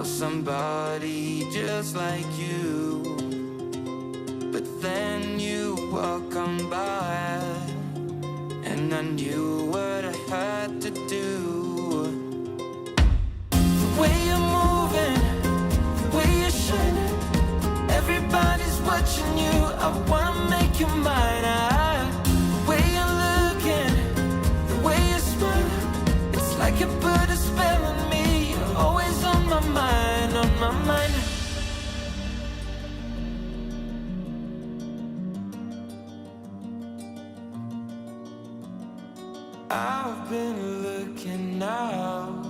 for somebody just like you. But then you walk on by, and I knew what I had to do. The way you're moving, the way you're shining, everybody's watching you. I wanna make you mine. The way you're looking, the way you smile, it's like you put a spell on me. You're always on my mind, on my mind. I've been looking out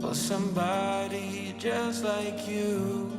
for somebody just like you.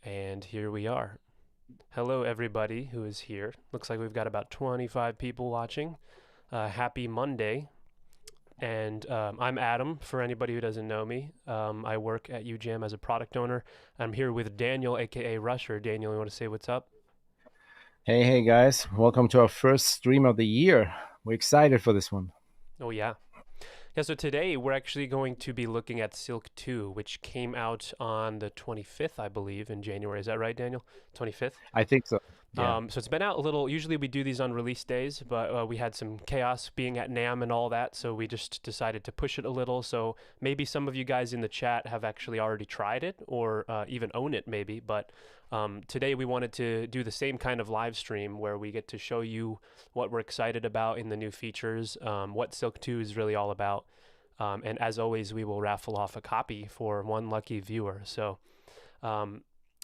And here we are. Hello everybody who is here. Looks like we've got about 25 people watching. Happy Monday. And I'm Adam, for anybody who doesn't know me. I work at UJAM as a product owner. I'm here with Daniel, aka Rusher. Daniel, you want to say what's up? Hey guys, welcome to our first stream of the year. We're excited for this one. Oh yeah. Yeah, so today we're actually going to be looking at Silk 2, which came out on the 25th, I believe, in January. Is that right, Daniel? 25th? I think so. Yeah. So it's been out a little. Usually we do these on release days, but we had some chaos being at NAMM and all that, so we just decided to push it a little. So maybe some of you guys in the chat have actually already tried it or even own it maybe, but today we wanted to do the same kind of live stream where we get to show you what we're excited about in the new features, what Silk 2 is really all about. And as always, we will raffle off a copy for one lucky viewer. So,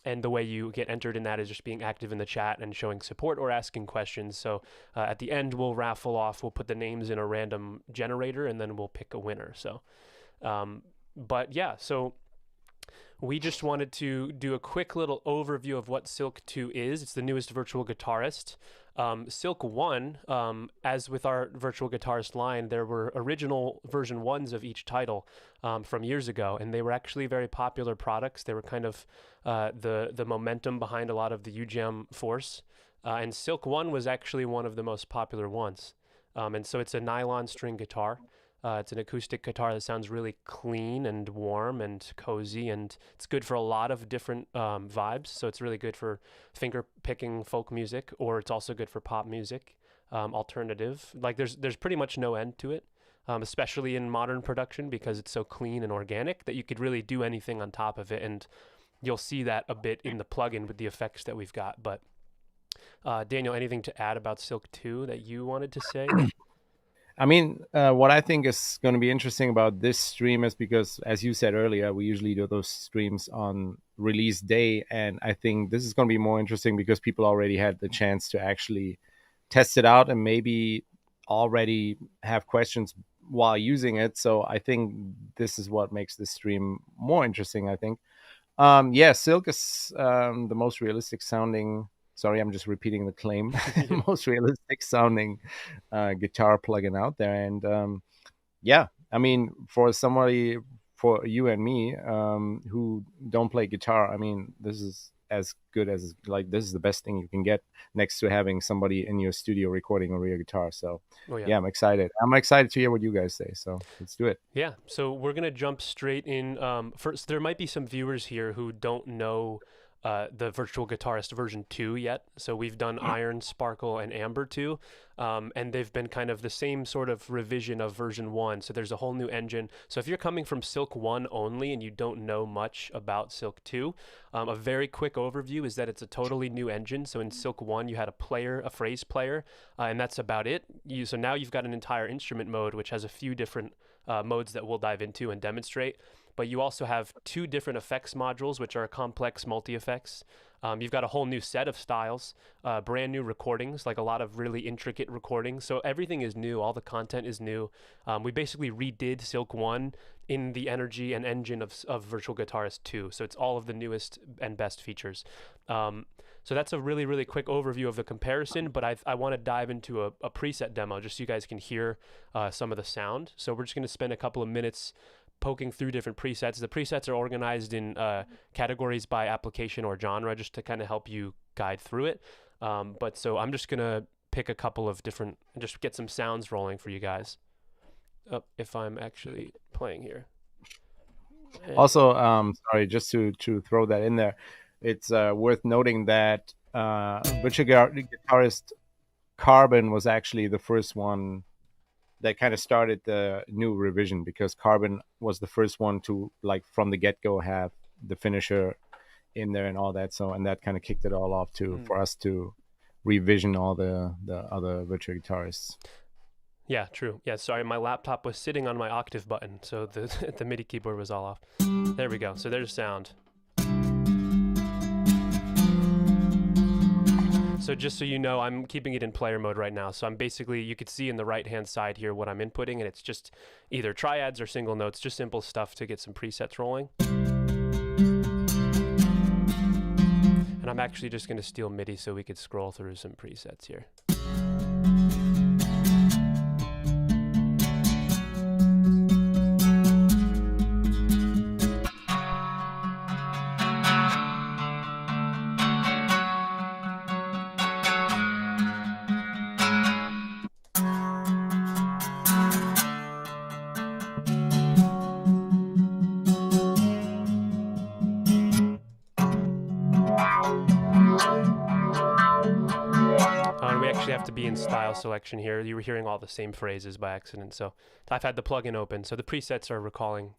and the way you get entered in that is just being active in the chat and showing support or asking questions. So at the end, we'll raffle off, we'll put the names in a random generator, and then we'll pick a winner. So, but yeah, so we just wanted to do a quick little overview of what Silk 2 is. It's the newest Virtual Guitarist. Silk 1, as with our Virtual Guitarist line, there were original version 1s of each title from years ago, and they were actually very popular products. They were kind of the momentum behind a lot of the UJAM force. And Silk 1 was actually one of the most popular ones. And so it's a nylon string guitar. It's an acoustic guitar that sounds really clean and warm and cozy, and it's good for a lot of different vibes. So it's really good for finger picking folk music, or it's also good for pop music, alternative. Like there's pretty much no end to it, especially in modern production, because it's so clean and organic that you could really do anything on top of it. And you'll see that a bit in the plugin with the effects that we've got. But Daniel, anything to add about Silk 2 that you wanted to say? I mean, what I think is going to be interesting about this stream is because, as you said earlier, we usually do those streams on release day. And I think this is going to be more interesting because people already had the chance to actually test it out and maybe already have questions while using it. So I think this is what makes this stream more interesting, I think. Yeah, Silk is the most realistic sounding. Sorry, I'm just repeating the claim. Most realistic sounding guitar plugin out there, and yeah, I mean, for somebody, for you and me, who don't play guitar, I mean, this is as good as, like, this is the best thing you can get next to having somebody in your studio recording a real guitar. So yeah, I'm excited to hear what you guys say, so let's do it. Yeah, so we're gonna jump straight in. First, there might be some viewers here who don't know the Virtual Guitarist version 2 yet. So we've done Iron, Sparkle, and Amber 2, and they've been kind of the same sort of revision of version 1. So there's a whole new engine. So if you're coming from Silk 1 only and you don't know much about Silk 2, a very quick overview is that it's a totally new engine. So in Silk 1, you had a phrase player, and that's about it. So now you've got an entire instrument mode, which has a few different modes that we'll dive into and demonstrate. But you also have 2 different effects modules, which are complex multi-effects. You've got a whole new set of styles, brand new recordings, like a lot of really intricate recordings. So everything is new. All the content is new. We basically redid Silk 1 in the energy and engine of Virtual Guitarist 2. So it's all of the newest and best features. So that's a really, really quick overview of the comparison, but I want to dive into a preset demo just so you guys can hear some of the sound. So we're just going to spend a couple of minutes poking through different presets. The presets are organized in categories by application or genre just to kind of help you guide through it. But so I'm just going to pick a couple of different, just get some sounds rolling for you guys. If I'm actually playing here. And also, sorry, just to throw that in there, it's worth noting that Virtual Guitarist Carbon was actually the first one that kind of started the new revision, because Carbon was the first one to, like, from the get-go have the finisher in there and all that. So, and that kind of kicked it all off for us to revision all the other virtual guitarists. Yeah, true. Yeah, sorry, my laptop was sitting on my octave button, so the MIDI keyboard was all off. There we go. So there's sound. So just so you know, I'm keeping it in player mode right now. So I'm basically, you could see in the right-hand side here what I'm inputting, and it's just either triads or single notes, just simple stuff to get some presets rolling. And I'm actually just going to steal MIDI so we could scroll through some presets here. Have to be in style selection here. You were hearing all the same phrases by accident, so I've had the plugin open, so the presets are recalling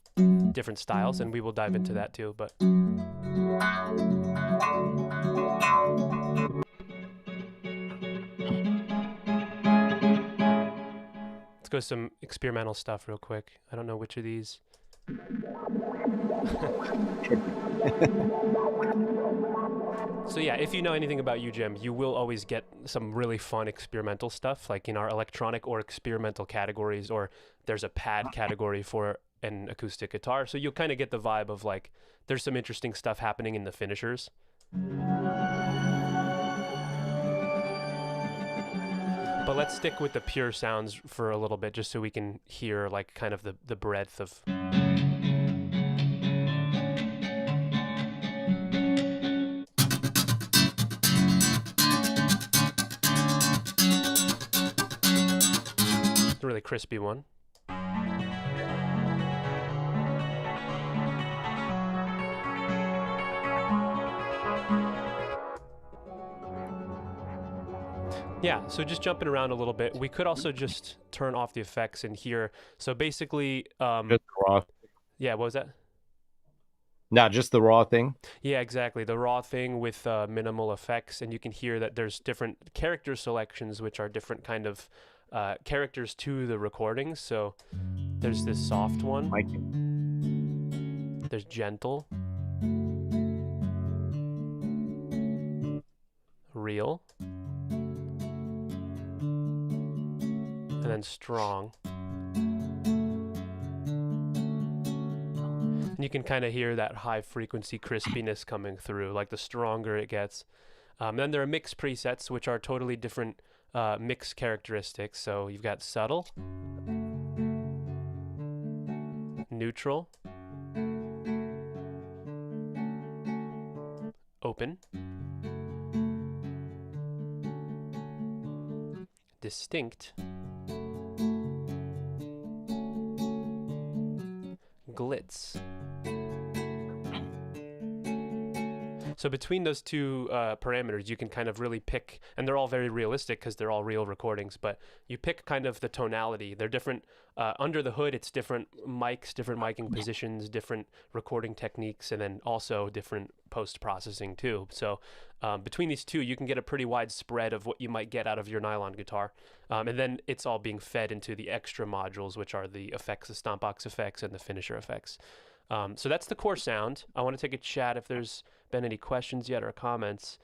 different styles, and we will dive into that too. But let's go some experimental stuff real quick. I don't know which of these. So yeah, if you know anything about UGM, you will always get some really fun experimental stuff, like in our electronic or experimental categories, or there's a pad category for an acoustic guitar. So you'll kind of get the vibe of, like, there's some interesting stuff happening in the finishers. But let's stick with the pure sounds for a little bit, just so we can hear, like, kind of the breadth of... really crispy one. Yeah, so just jumping around a little bit. We could also just turn off the effects in here. So basically, yeah, what was that? Not just the raw thing. Yeah, exactly. The raw thing with minimal effects, and you can hear that there's different character selections, which are different kind of characters to the recordings. So there's this soft one. There's gentle, real, and then strong. And you can kind of hear that high frequency crispiness coming through, like the stronger it gets. Then there are mix presets, which are totally different mix characteristics. So you've got subtle, neutral, open, distinct, glitz. So between those two parameters, you can kind of really pick, and they're all very realistic because they're all real recordings, but you pick kind of the tonality. They're different. Under the hood, it's different mics, different miking positions, different recording techniques, and then also different post-processing too. So between these two, you can get a pretty wide spread of what you might get out of your nylon guitar. And then it's all being fed into the extra modules, which are the effects, the Stompbox effects, and the finisher effects. So that's the core sound. I want to take a chat if there's been any questions yet or comments.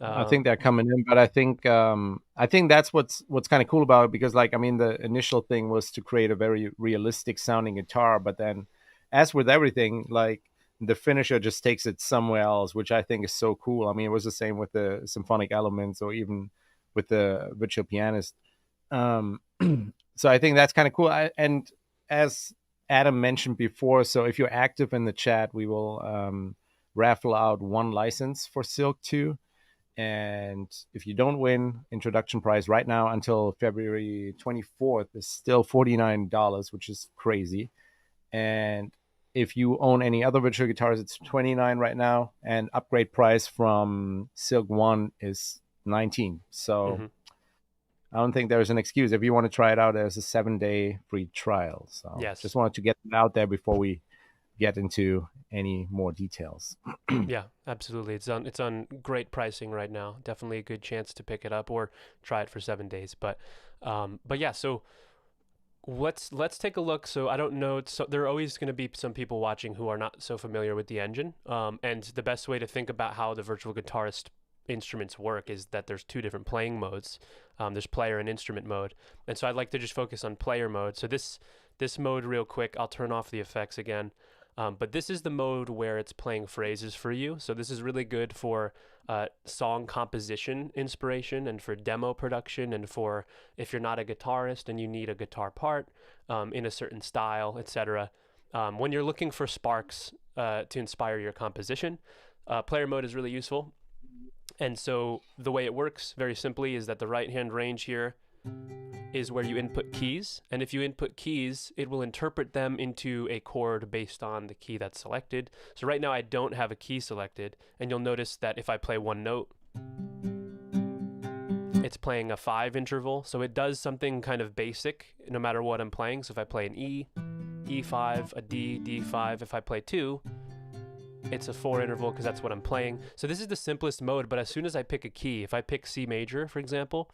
I think they're coming in, but I think that's what's kind of cool about it, because like, I mean, the initial thing was to create a very realistic sounding guitar, but then as with everything, like the finisher just takes it somewhere else, which I think is so cool. I mean, it was the same with the symphonic elements or even with the virtual pianist. So I think that's kind of cool. And as Adam mentioned before, so if you're active in the chat, we will raffle out 1 license for Silk 2. And if you don't win, introduction price right now until February 24th is still $49, which is crazy. And if you own any other virtual guitars, it's $29 right now. And upgrade price from Silk 1 is $19. So I don't think there's an excuse. If you want to try it out, there's a 7-day free trial. So just wanted to get it out there before we get into any more details. Yeah, absolutely. It's on great pricing right now. Definitely a good chance to pick it up or try it for 7 days. But yeah, so let's take a look. So I don't know. So there are always going to be some people watching who are not so familiar with the engine. And the best way to think about how the virtual guitarist instruments work is that there's 2 different playing modes. There's player and instrument mode. And so I'd like to just focus on player mode. So this mode real quick, I'll turn off the effects again. But this is the mode where it's playing phrases for you. So this is really good for song composition inspiration and for demo production and for if you're not a guitarist and you need a guitar part in a certain style, etc. When you're looking for sparks to inspire your composition, player mode is really useful. And so the way it works very simply is that the right-hand range here is where you input keys, and if you input keys, it will interpret them into a chord based on the key that's selected. So right now I don't have a key selected, and you'll notice that if I play one note, it's playing a 5 interval, so it does something kind of basic no matter what I'm playing. So if I play an E, E5, a D, D5, if I play 2, it's a 4 interval because that's what I'm playing. So this is the simplest mode, but as soon as I pick a key, if I pick C major, for example,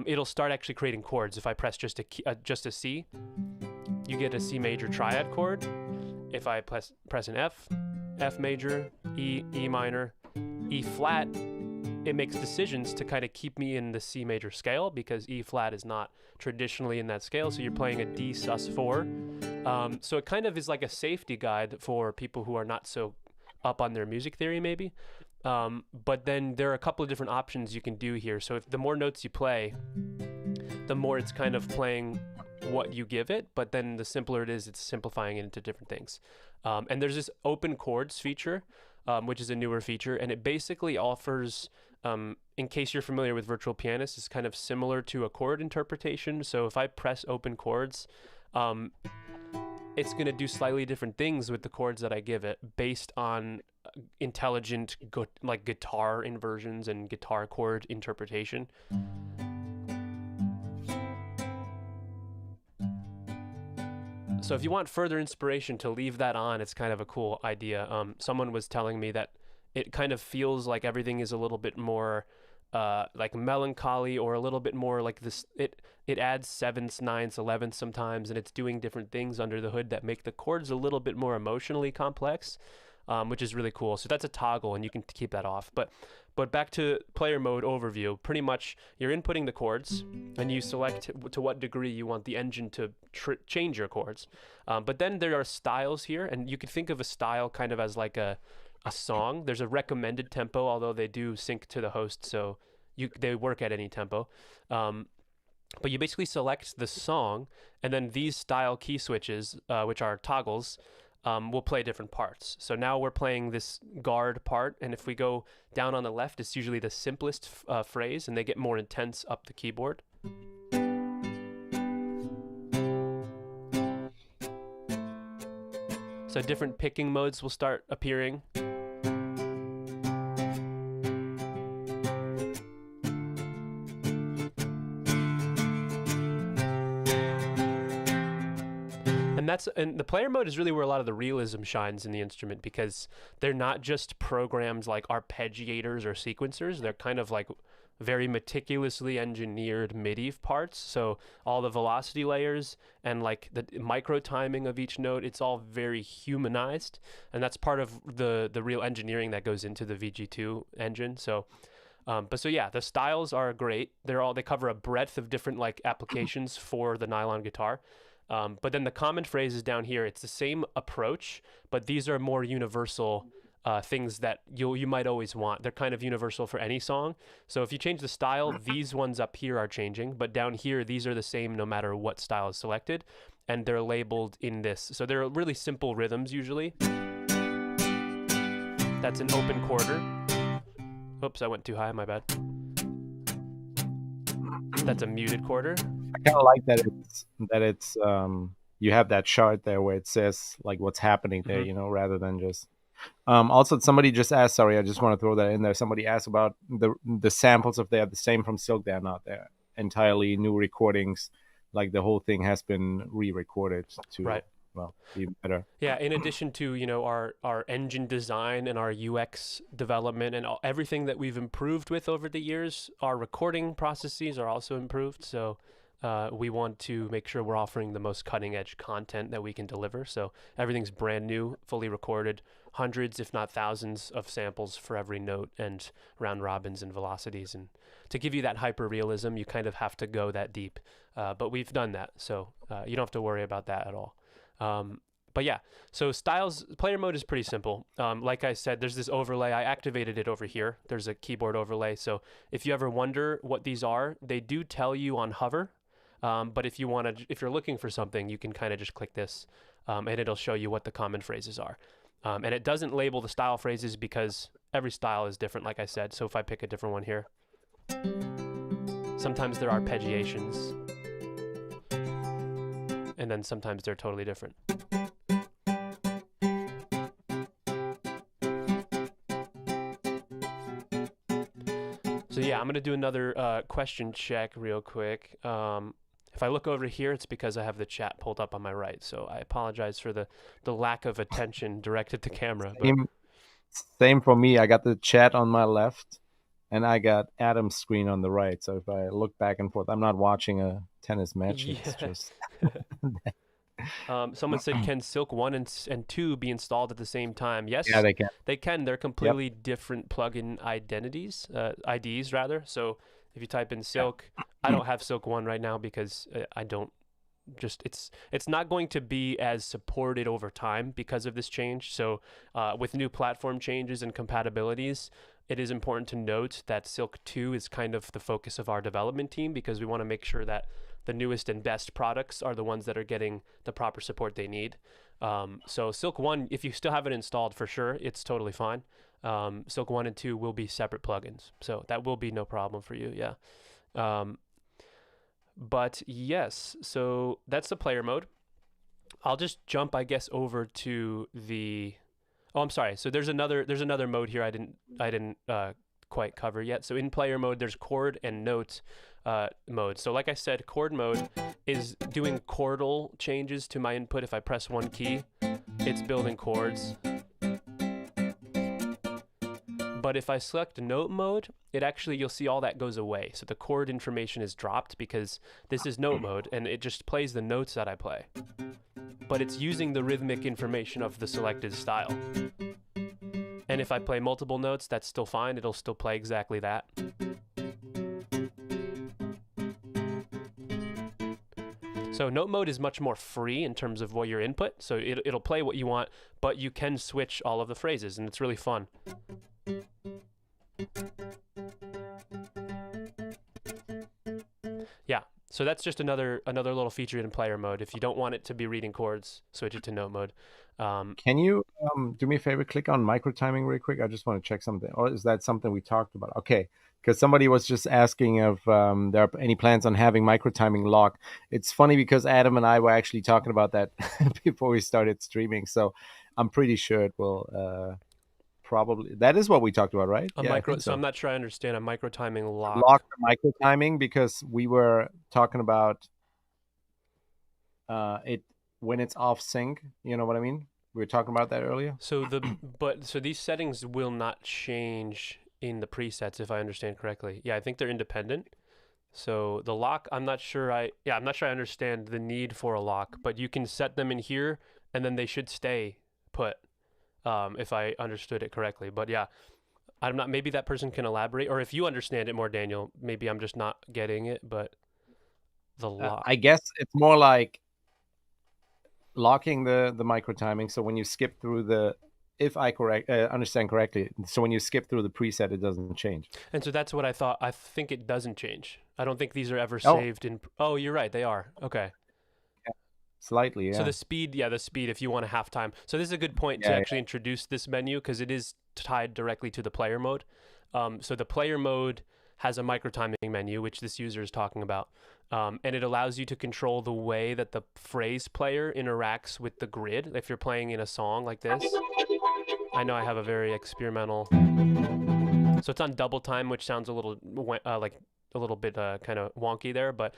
it'll start actually creating chords. If I press just a C, you get a C major triad chord. If I press an F, F major, E, E minor, E flat, it makes decisions to kind of keep me in the C major scale because E flat is not traditionally in that scale. So you're playing a D sus4. So it kind of is like a safety guide for people who are not so up on their music theory maybe. But then there are a couple of different options you can do here. So if the more notes you play, the more it's kind of playing what you give it, but then the simpler it is, it's simplifying it into different things. And there's this open chords feature, which is a newer feature, and it basically offers, in case you're familiar with Virtual Pianist, it's kind of similar to a chord interpretation. So if I press open chords, it's going to do slightly different things with the chords that I give it based on intelligent like guitar inversions and guitar chord interpretation. So if you want further inspiration to leave that on, it's kind of a cool idea. Someone was telling me that it kind of feels like everything is a little bit more like melancholy, or a little bit more like this. It adds sevenths, ninths, elevenths sometimes, and it's doing different things under the hood that make the chords a little bit more emotionally complex, which is really cool. So that's a toggle, and you can keep that off. But back to player mode overview, pretty much you're inputting the chords, and you select to what degree you want the engine to change your chords. But then there are styles here, and you can think of a style kind of as like a song. There's a recommended tempo, although they do sync to the host, so they work at any tempo. But you basically select the song, and then these style key switches, which are toggles, will play different parts. So now we're playing this guard part, and if we go down on the left, it's usually the simplest phrase, and they get more intense up the keyboard. So different picking modes will start appearing. And the player mode is really where a lot of the realism shines in the instrument, because they're not just programs like arpeggiators or sequencers. They're kind of like very meticulously engineered MIDI parts. So all the velocity layers and like the micro timing of each note, it's all very humanized, and that's part of the real engineering that goes into the VG2 engine. So so yeah, the styles are great. They cover a breadth of different like applications for the nylon guitar. But then the common phrases down here, it's the same approach, but these are more universal things that you might always want. They're kind of universal for any song. So if you change the style, these ones up here are changing, but down here, these are the same no matter what style is selected, and they're labeled in this. So they're really simple rhythms usually. That's an open quarter. Oops, I went too high, my bad. That's a muted quarter. I kind of like that it's you have that chart there where it says like what's happening there, you know, rather than just also somebody just asked, sorry, I just want to throw that in there. Somebody asked about the samples, if they're the same from Silk. They're not. They're entirely new recordings. Like the whole thing has been re-recorded to be better. Yeah, in addition to, you know, our engine design and our UX development and everything that we've improved with over the years, our recording processes are also improved. So we want to make sure we're offering the most cutting edge content that we can deliver. So everything's brand new, fully recorded, hundreds, if not thousands of samples for every note, and round robins and velocities. And to give you that hyper realism, you kind of have to go that deep. But we've done that. So you don't have to worry about that at all. But yeah, so styles, player mode is pretty simple. Like I said, there's this overlay. I activated it over here. There's a keyboard overlay. So if you ever wonder what these are, they do tell you on hover. But if you're looking for something, you can kind of just click this, and it'll show you what the common phrases are. And it doesn't label the style phrases because every style is different, like I said. So if I pick a different one here, sometimes there are arpeggiations, and then sometimes they're totally different. So yeah, I'm going to do another question check real quick. If I look over here, it's because I have the chat pulled up on my right. So I apologize for the lack of attention directed to camera. Same for me. I got the chat on my left, and I got Adam's screen on the right. So if I look back and forth, I'm not watching a tennis match. Yeah. It's just... Someone said, can Silk 1 and 2 be installed at the same time? Yes, yeah, they can. They can. They're completely different plugin IDs rather. So if you type in Silk, I don't have Silk 1 right now because it's not going to be as supported over time because of this change. So with new platform changes and compatibilities, it is important to note that Silk 2 is kind of the focus of our development team, because we want to make sure that the newest and best products are the ones that are getting the proper support they need. So Silk 1, if you still have it installed, for sure, it's totally fine. Silk 1 and 2 will be separate plugins. So that will be no problem for you, yeah. But yes, so that's the player mode. I'll just jump, I guess, over to the... Oh, I'm sorry. So there's another mode here I didn't quite cover yet. So in player mode, there's chord and note. mode. So like I said, chord mode is doing chordal changes to my input. If I press one key, it's building chords. But if I select note mode, it actually, you'll see all that goes away. So the chord information is dropped because this is note mode and it just plays the notes that I play. But it's using the rhythmic information of the selected style. And if I play multiple notes, that's still fine. It'll still play exactly that. So note mode is much more free in terms of what your input. So it'll play what you want, but you can switch all of the phrases, and it's really fun. Yeah, so that's just another little feature in player mode. If you don't want it to be reading chords, switch it to note mode. Can you do me a favor? Click on micro timing real quick. I just want to check something. Or is that something we talked about? Okay, because somebody was just asking if there are any plans on having micro timing lock. It's funny because Adam and I were actually talking about that before we started streaming. So I'm pretty sure it will. Probably that is what we talked about, right? So I'm not sure I understand a micro timing lock. Lock the micro timing because we were talking about it when it's off sync. You know what I mean? We were talking about that earlier. So so these settings will not change in the presets if I understand correctly. Yeah, I think they're independent. So the lock, I'm not sure I understand the need for a lock, but you can set them in here and then they should stay put. If I understood it correctly. But yeah, I'm not, maybe that person can elaborate, or if you understand it more, Daniel, maybe I'm just not getting it, but the lock. I guess it's more like locking the micro timing. So when you skip through the, if I understand correctly, so when you skip through the preset, it doesn't change. And so that's what I thought. I think it doesn't change. I don't think these are ever saved in. Oh, you're right. They are. Okay. Slightly, yeah. So the speed, if you want a halftime. So this is a good point to actually introduce this menu because it is tied directly to the player mode. So the player mode has a micro timing menu, which this user is talking about. And it allows you to control the way that the phrase player interacts with the grid. If you're playing in a song like this, I know I have a very experimental. So it's on double time, which sounds a little like a little bit kind of wonky there, but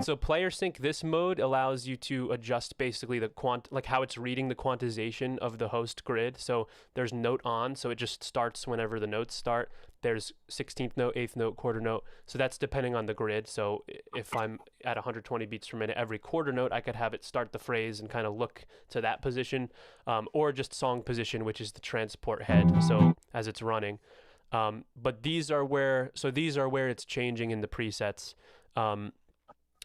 so player sync, this mode allows you to adjust basically the like how it's reading the quantization of the host grid. So there's note on, so it just starts whenever the notes start. There's 16th note, 8th note, quarter note. So that's depending on the grid. So if I'm at 120 beats per minute, every quarter note, I could have it start the phrase and kind of look to that position, or just song position, which is the transport head. So as it's running. But these are where it's changing in the presets.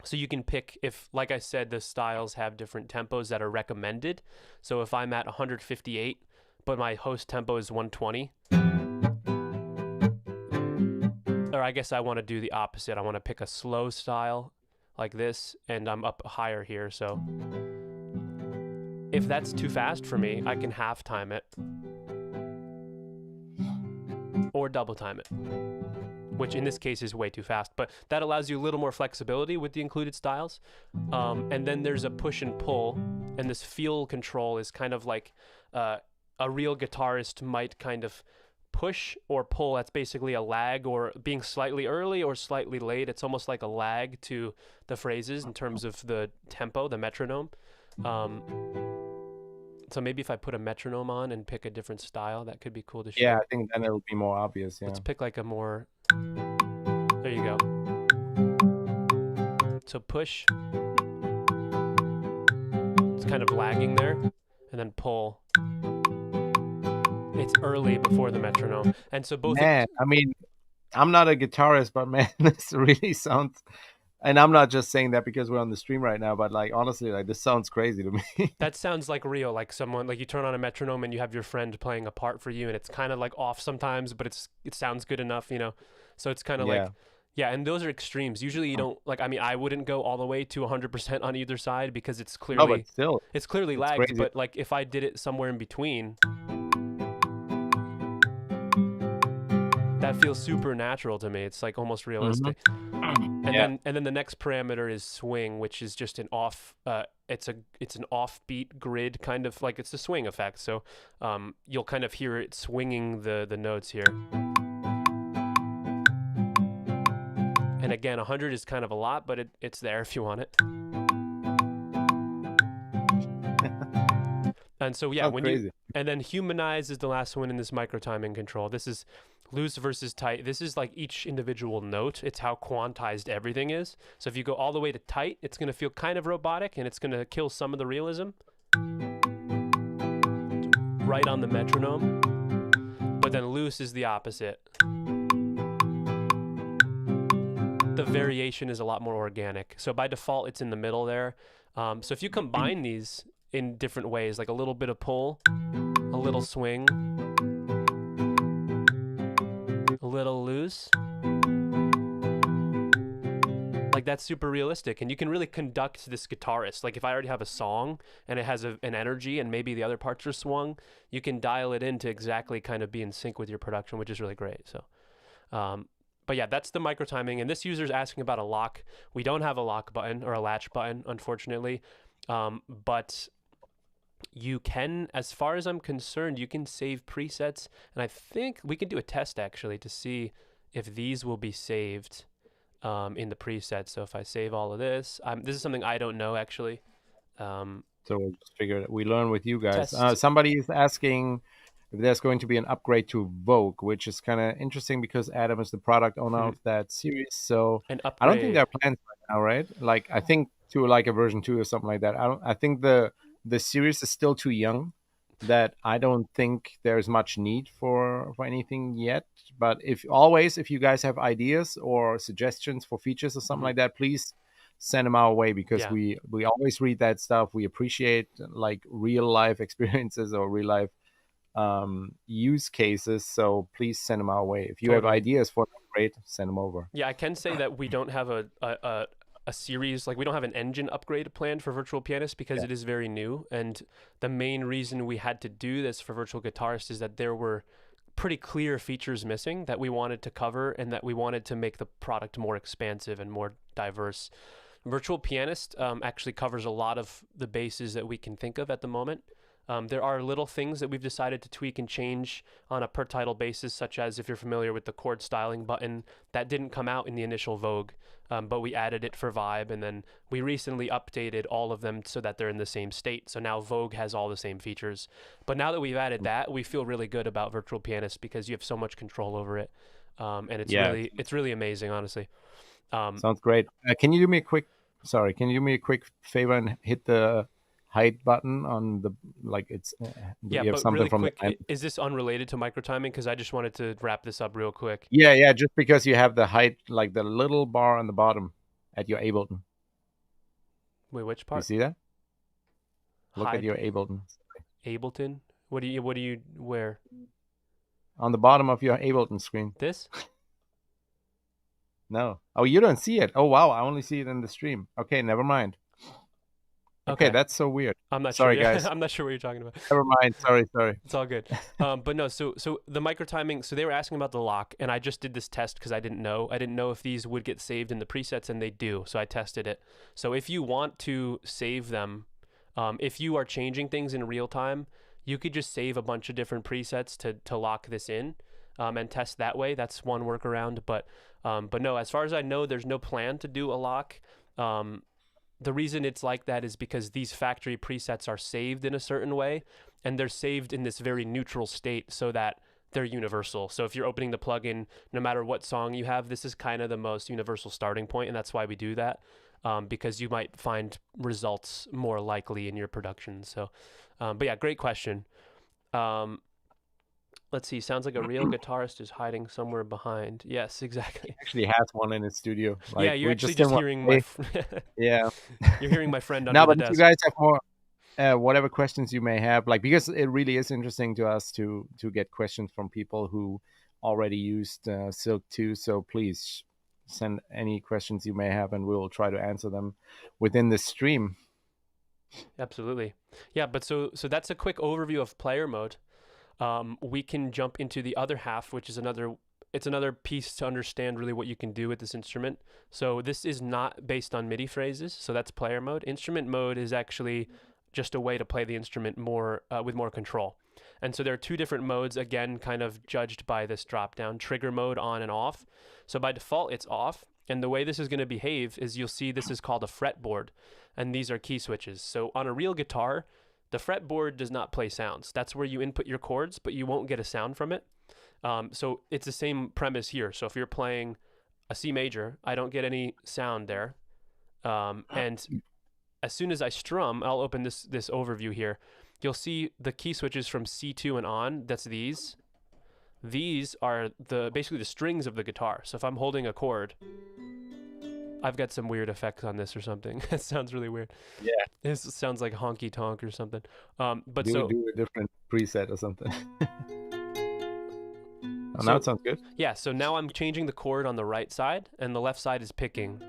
So you can pick if, like I said, the styles have different tempos that are recommended. So if I'm at 158, but my host tempo is 120, or I guess I want to do the opposite. I want to pick a slow style like this, and I'm up higher here. So if that's too fast for me, I can half time it or double time it, which in this case is way too fast, but that allows you a little more flexibility with the included styles. And then there's a push and pull, and this feel control is kind of like a real guitarist might kind of push or pull. That's basically a lag, or being slightly early or slightly late. It's almost like a lag to the phrases in terms of the tempo, the metronome. So maybe if I put a metronome on and pick a different style, that could be cool to show. Yeah, I think then it'll be more obvious. Yeah. Let's pick like a more. There you go. So push. It's kind of lagging there, and then pull. It's early before the metronome, and so both. Man, I mean, I'm not a guitarist, but man, this really sounds. And I'm not just saying that because we're on the stream right now, but like honestly, like this sounds crazy to me. That sounds like real, like someone, like you turn on a metronome and you have your friend playing a part for you, and it's kind of like off sometimes, but it sounds good enough, you know. So it's kind of like, yeah. And those are extremes. Usually you don't like. I mean, I wouldn't go all the way to 100% on either side because it's clearly. No, but still, it's clearly lagged. Crazy. But like if I did it somewhere in between. That feels super natural to me. It's like almost realistic. And then the next parameter is swing, which is just an off. It's an offbeat grid, kind of like it's a swing effect. So you'll kind of hear it swinging the notes here. And again, 100 is kind of a lot, but it's there if you want it. And so yeah, and then humanize is the last one in this micro timing control. This is loose versus tight. This is like each individual note. It's how quantized everything is. So if you go all the way to tight, it's going to feel kind of robotic and it's going to kill some of the realism. Right on the metronome. But then loose is the opposite. The variation is a lot more organic. So by default, it's in the middle there. So if you combine these in different ways, like a little bit of pull, a little swing, a little loose, like that's super realistic. And you can really conduct this guitarist. Like if I already have a song and it has an energy and maybe the other parts are swung, you can dial it in to exactly kind of be in sync with your production, which is really great. So, but yeah, that's the micro timing. And this user is asking about a lock. We don't have a lock button or a latch button, unfortunately. But you can, as far as I'm concerned, you can save presets. And I think we can do a test actually to see if these will be saved in the presets. So if I save all of this, this is something I don't know actually. So we'll just figure it. We learn with you guys. Test. Somebody is asking if there's going to be an upgrade to Vogue, which is kind of interesting because Adam is the product owner of that series. So I don't think there are plans right now, right? Like I think to like a version 2 or something like that. I think the series is still too young that I don't think there's much need for anything yet. But if you guys have ideas or suggestions for features or something like that, please send them our way because we always read that stuff. We appreciate like real life experiences or real life use cases. So please send them our way. If you have ideas for them, great, send them over. Yeah, I can say that we don't have a series, like we don't have an engine upgrade planned for Virtual Pianist because it is very new. And the main reason we had to do this for Virtual Guitarist is that there were pretty clear features missing that we wanted to cover and that we wanted to make the product more expansive and more diverse. Virtual Pianist actually covers a lot of the bases that we can think of at the moment. There are little things that we've decided to tweak and change on a per title basis, such as if you're familiar with the chord styling button, that didn't come out in the initial Vogue, but we added it for Vibe, and then we recently updated all of them so that they're in the same state. So now Vogue has all the same features. But now that we've added that, we feel really good about Virtual Pianist because you have so much control over it, and it's really amazing, honestly. Sounds great. Can you do me a quick favor and hit the hide button on the it's you have something really from quick, is this unrelated to micro timing? Because I just wanted to wrap this up real quick. Yeah, just because you have the hide, like the little bar on the bottom at your Ableton. Wait, which part? You see that? Look at your Ableton. Ableton? What do you where? On the bottom of your Ableton screen. This? No. Oh, you don't see it. Oh wow, I only see it in the stream. Okay, never mind. Okay, that's so weird. I'm not sorry, sure. Guys. I'm not sure what you're talking about. Never mind. Sorry. It's all good. But no, so the micro timing. So they were asking about the lock, and I just did this test because I didn't know if these would get saved in the presets, and they do. So I tested it. So if you want to save them, if you are changing things in real time, you could just save a bunch of different presets to lock this in, and test that way. That's one workaround. But no, as far as I know, there's no plan to do a lock. The reason it's like that is because these factory presets are saved in a certain way, and they're saved in this very neutral state so that they're universal. So if you're opening the plugin, no matter what song you have, this is kind of the most universal starting point, and that's why we do that, because you might find results more likely in your production. So, but yeah, great question. Let's see. Sounds like a real guitarist is hiding somewhere behind. Yes, exactly. He actually has one in his studio. Like, yeah, you're actually just hearing my. Yeah. You're hearing my friend under the desk. But if you guys have more, whatever questions you may have, like because it really is interesting to us to get questions from people who already used Silk 2. So please send any questions you may have, and we will try to answer them within the stream. Absolutely. Yeah, but so that's a quick overview of player mode. We can jump into the other half, which is another piece to understand really what you can do with this instrument. So this is not based on MIDI phrases. So that's player mode. Instrument mode is actually just a way to play the instrument more with more control. And so there are two different modes, again, kind of judged by this drop down: trigger mode on and off. So by default, it's off. And the way this is going to behave is you'll see this is called a fretboard, and these are key switches. So on a real guitar, the fretboard does not play sounds. That's where you input your chords, but you won't get a sound from it. So it's the same premise here. So if you're playing a C major, I don't get any sound there. And as soon as I strum, I'll open this overview here. You'll see the key switches from C2 and on. That's these. These are basically the strings of the guitar. So if I'm holding a chord, I've got some weird effects on this or something. It sounds really weird. Yeah. This sounds like honky tonk or something. But do a different preset or something. Now it sounds good. Yeah, so now I'm changing the chord on the right side, and the left side is picking.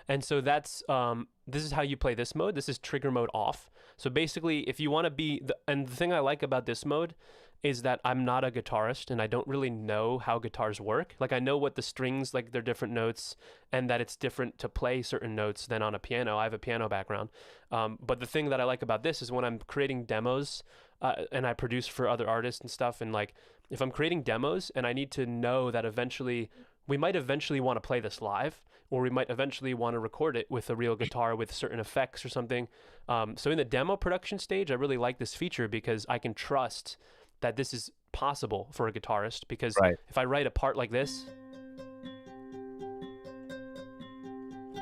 And so that's this is how you play this mode. This is trigger mode off. So basically, if you want to be and the thing I like about this mode is that I'm not a guitarist and I don't really know how guitars work. Like I know what the strings, like they're different notes, and that it's different to play certain notes than on a piano. I have a piano background. But the thing that I like about this is when I'm creating demos and I produce for other artists and stuff, and like if I'm creating demos and I need to know that we might eventually want to play this live, or we might eventually want to record it with a real guitar with certain effects or something. So in the demo production stage, I really like this feature because I can trust that this is possible for a guitarist, because if I write a part like this,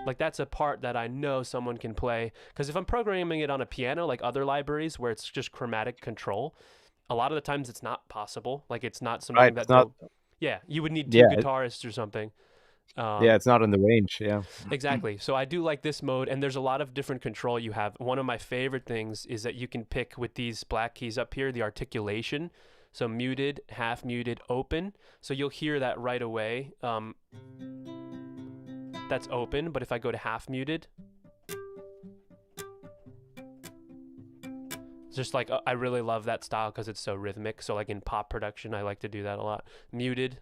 like that's a part that I know someone can play. Because if I'm programming it on a piano, like other libraries where it's just chromatic control, a lot of the times it's not possible. Like it's not something you would need two guitarists or something. It's not in the range. Yeah, exactly. So I do like this mode, and there's a lot of different control you have. One of my favorite things is that you can pick with these black keys up here, the articulation. So muted, half muted, open. So you'll hear that right away. That's open, but if I go to half muted, it's just like, I really love that style because it's so rhythmic. So like in pop production, I like to do that a lot. Muted.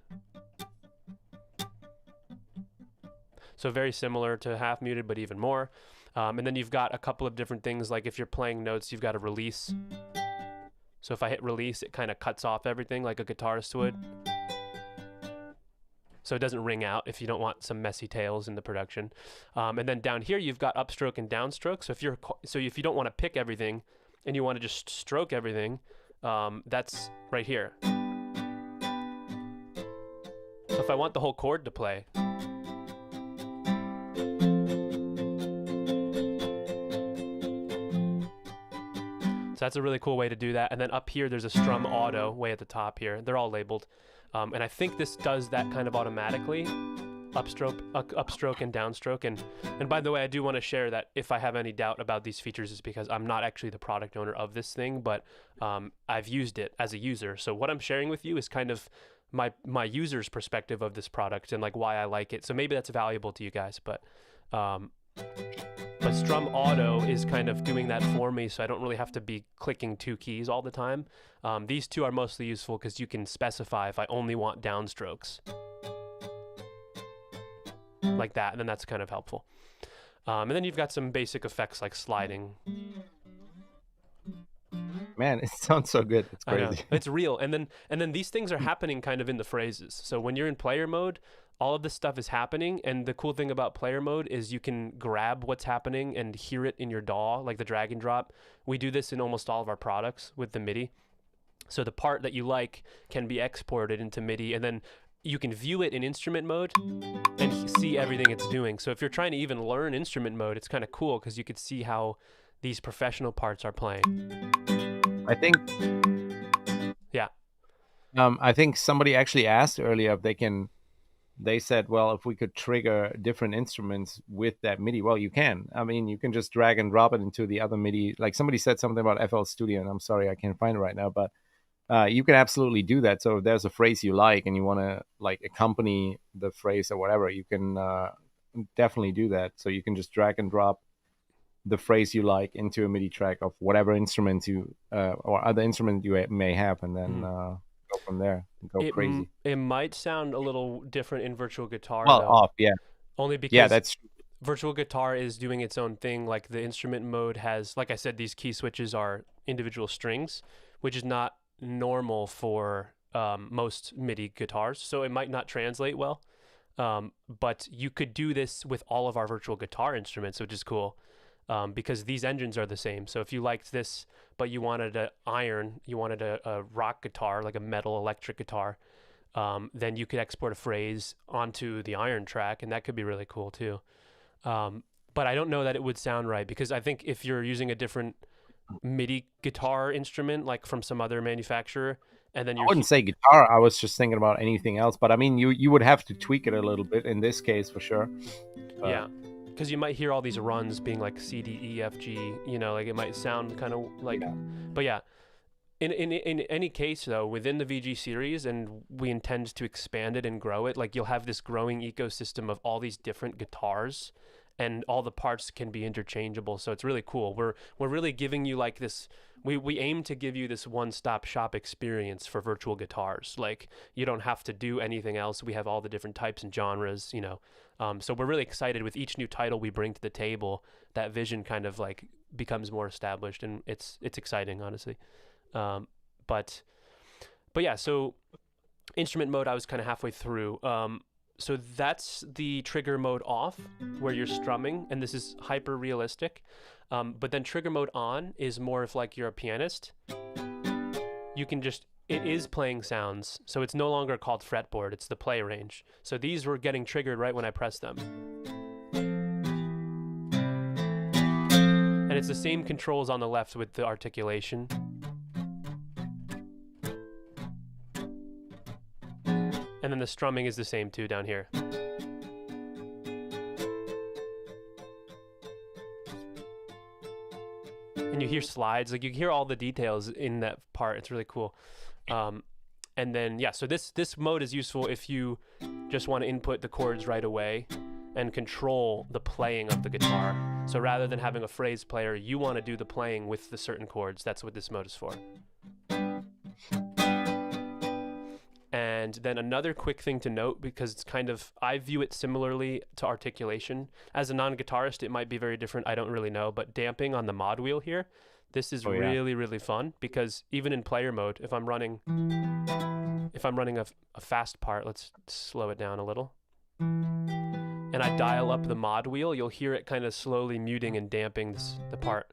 So very similar to half muted, but even more. And then you've got a couple of different things. Like if you're playing notes, you've got a release. So if I hit release, it kind of cuts off everything like a guitarist would. So it doesn't ring out if you don't want some messy tails in the production. And then down here, you've got upstroke and downstroke. So if you don't want to pick everything and you want to just stroke everything, that's right here. So if I want the whole chord to play, so that's a really cool way to do that. And then up here, there's a strum auto way at the top here. They're all labeled. And I think this does that kind of automatically, upstroke and downstroke. And by the way, I do want to share that if I have any doubt about these features, is because I'm not actually the product owner of this thing, but I've used it as a user. So what I'm sharing with you is kind of my user's perspective of this product and like why I like it. So maybe that's valuable to you guys, but Strum Auto is kind of doing that for me, so I don't really have to be clicking two keys all the time. These two are mostly useful because you can specify if I only want downstrokes. Like that, and then that's kind of helpful. And then you've got some basic effects like sliding. Man, it sounds so good. It's crazy. It's real. And then these things are happening kind of in the phrases. So when you're in player mode, all of this stuff is happening, and the cool thing about player mode is you can grab what's happening and hear it in your DAW, like the drag and drop. We do this in almost all of our products with the Midi. So the part that you like can be exported into Midi, and then you can view it in instrument mode and see everything it's doing. So if you're trying to even learn instrument mode, it's kind of cool because you could see how these professional parts are playing. I think... Yeah. I think somebody actually asked earlier if they said, well, if we could trigger different instruments with that MIDI. Well, you can. I mean, you can just drag and drop it into the other MIDI. Like somebody said something about FL Studio, and I'm sorry, I can't find it right now, but you can absolutely do that. So if there's a phrase you like and you want to like accompany the phrase or whatever, you can definitely do that. So you can just drag and drop the phrase you like into a MIDI track of whatever instrument you or other instrument you may have, and then go from there and go crazy. It might sound a little different in Virtual Guitar. Well, off, yeah. Only because that's Virtual Guitar is doing its own thing. Like the instrument mode has, like I said, these key switches are individual strings, which is not normal for most MIDI guitars, so it might not translate well. But you could do this with all of our virtual guitar instruments, which is cool. Because these engines are the same. So if you liked this, but you wanted you wanted a rock guitar, like a metal electric guitar, then you could export a phrase onto the iron track, and that could be really cool too. But I don't know that it would sound right, because I think if you're using a different MIDI guitar instrument, like from some other manufacturer, and then I wouldn't say guitar. I was just thinking about anything else. But I mean, you would have to tweak it a little bit in this case for sure. Yeah. Because you might hear all these runs being like C, D, E, F, G, like it might sound kind of like, but yeah. In any case though, within the VG series, and we intend to expand it and grow it, like you'll have this growing ecosystem of all these different guitars, and all the parts can be interchangeable. So it's really cool. We're really giving you like this. We aim to give you this one-stop shop experience for virtual guitars. Like you don't have to do anything else. We have all the different types and genres, So we're really excited with each new title we bring to the table. That vision kind of like becomes more established, and it's exciting, honestly. But yeah. So instrument mode, I was kind of halfway through. So that's the trigger mode off, where you're strumming, and this is hyper realistic. But then trigger mode on is more if like you're a pianist. You can it is playing sounds, so it's no longer called fretboard, it's the play range. So these were getting triggered right when I pressed them. And it's the same controls on the left with the articulation. And then the strumming is the same too down here. And you hear slides, like you hear all the details in that part. It's really cool. And then, yeah, so this mode is useful if you just want to input the chords right away and control the playing of the guitar. So rather than having a phrase player, you want to do the playing with the certain chords. That's what this mode is for. And then another quick thing to note, because it's I view it similarly to articulation. As a non-guitarist, it might be very different. I don't really know. But damping on the mod wheel here, this is really, really fun, because even in player mode, if I'm running a fast part, let's slow it down a little, and I dial up the mod wheel, you'll hear it kind of slowly muting and damping the part.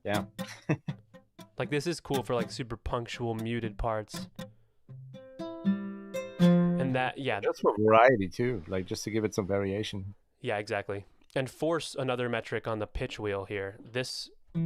Yeah. Like this is cool for like super punctual muted parts. And that, yeah. Just for variety too, like just to give it some variation. Yeah, exactly. And force, another metric on the pitch wheel here. That's I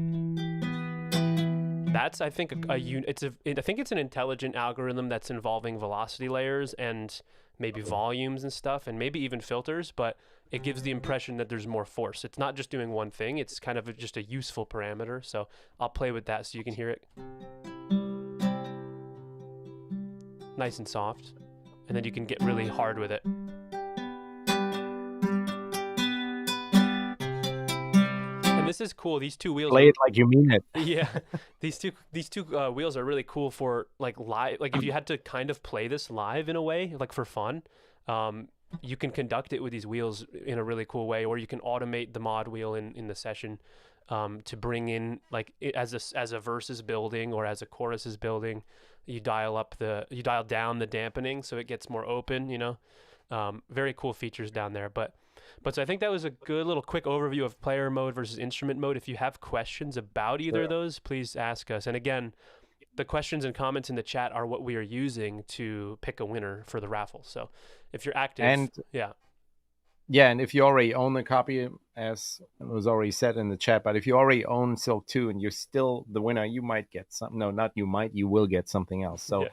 think I think it's an intelligent algorithm that's involving velocity layers and maybe volumes and stuff, and maybe even filters, but it gives the impression that there's more force. It's not just doing one thing, it's kind of just a useful parameter. So I'll play with that so you can hear it. Nice and soft. And then you can get really hard with it. And this is cool. These two wheels play it like you mean it. Yeah. These two wheels are really cool for like live. Like if you had to kind of play this live in a way, like for fun, you can conduct it with these wheels in a really cool way, or you can automate the mod wheel in the session to bring in like as a verse is building or as a chorus is building. You dial down the dampening so it gets more open. Very cool features down there, but so I think that was a good little quick overview of player mode versus instrument mode. If you have questions about either of those, please ask us. And again, the questions and comments in the chat are what we are using to pick a winner for the raffle. So if you're active, and if you already own the copy, as was already said in the chat, but if you already own Silk 2 and you're still the winner, you might get something. No, not you might, you will get something else. So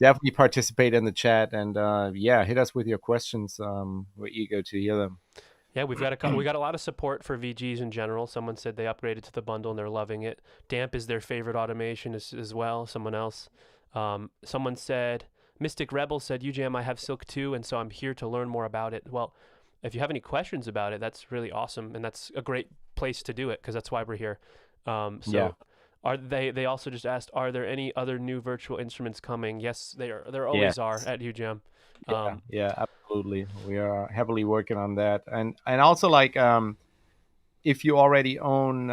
definitely participate in the chat, and hit us with your questions. We're eager to hear them. Yeah, we got a lot of support for VGs in general. Someone said they upgraded to the bundle and they're loving it. Damp is their favorite automation as well. Someone else. Someone said, Mystic Rebel said, UJM, I have Silk 2, and so I'm here to learn more about it. Well, if you have any questions about it, that's really awesome, and that's a great place to do it, because that's why we're here. They also just asked, are there any other new virtual instruments coming? Yes, there always are at UJM. Absolutely. We are heavily working on that, and also like if you already own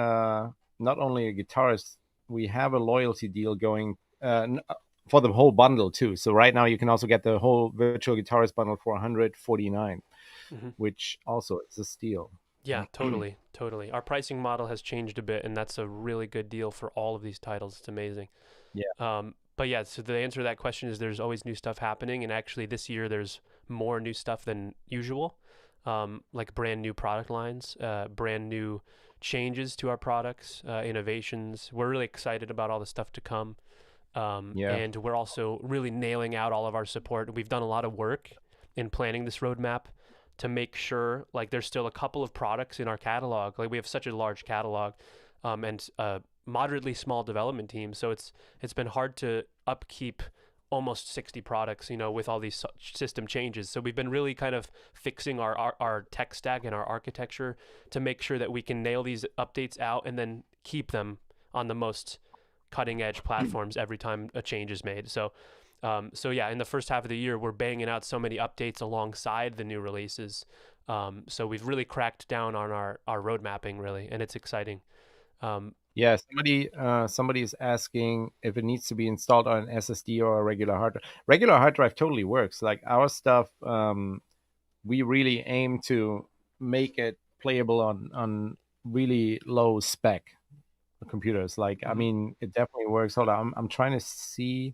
not only a guitarist, we have a loyalty deal going for the whole bundle too. So right now you can also get the whole Virtual Guitarist bundle for 149, Hmm. which also is a steal. Yeah, totally, totally. Our pricing model has changed a bit, and that's a really good deal for all of these titles. It's amazing. Yeah. But yeah, so the answer to that question is there's always new stuff happening, and actually this year there's more new stuff than usual, like brand new product lines, brand new changes to our products, innovations. We're really excited about all the stuff to come, Yeah. and we're also really nailing out all of our support. We've done a lot of work in planning this roadmap to make sure like there's still a couple of products in our catalog. Like we have such a large catalog, and moderately small development team. So it's been hard to upkeep almost 60 products, with all these system changes. So we've been really kind of fixing our tech stack and our architecture to make sure that we can nail these updates out and then keep them on the most cutting edge platforms every time a change is made. So yeah, in the first half of the year, we're banging out so many updates alongside the new releases. So we've really cracked down on our road mapping, really, and it's exciting. Yeah, somebody is asking if it needs to be installed on an SSD or a regular hard drive. Regular hard drive totally works. Like our stuff, we really aim to make it playable on really low spec computers. Like, I Mhm. mean, it definitely works. Hold on, I'm trying to see.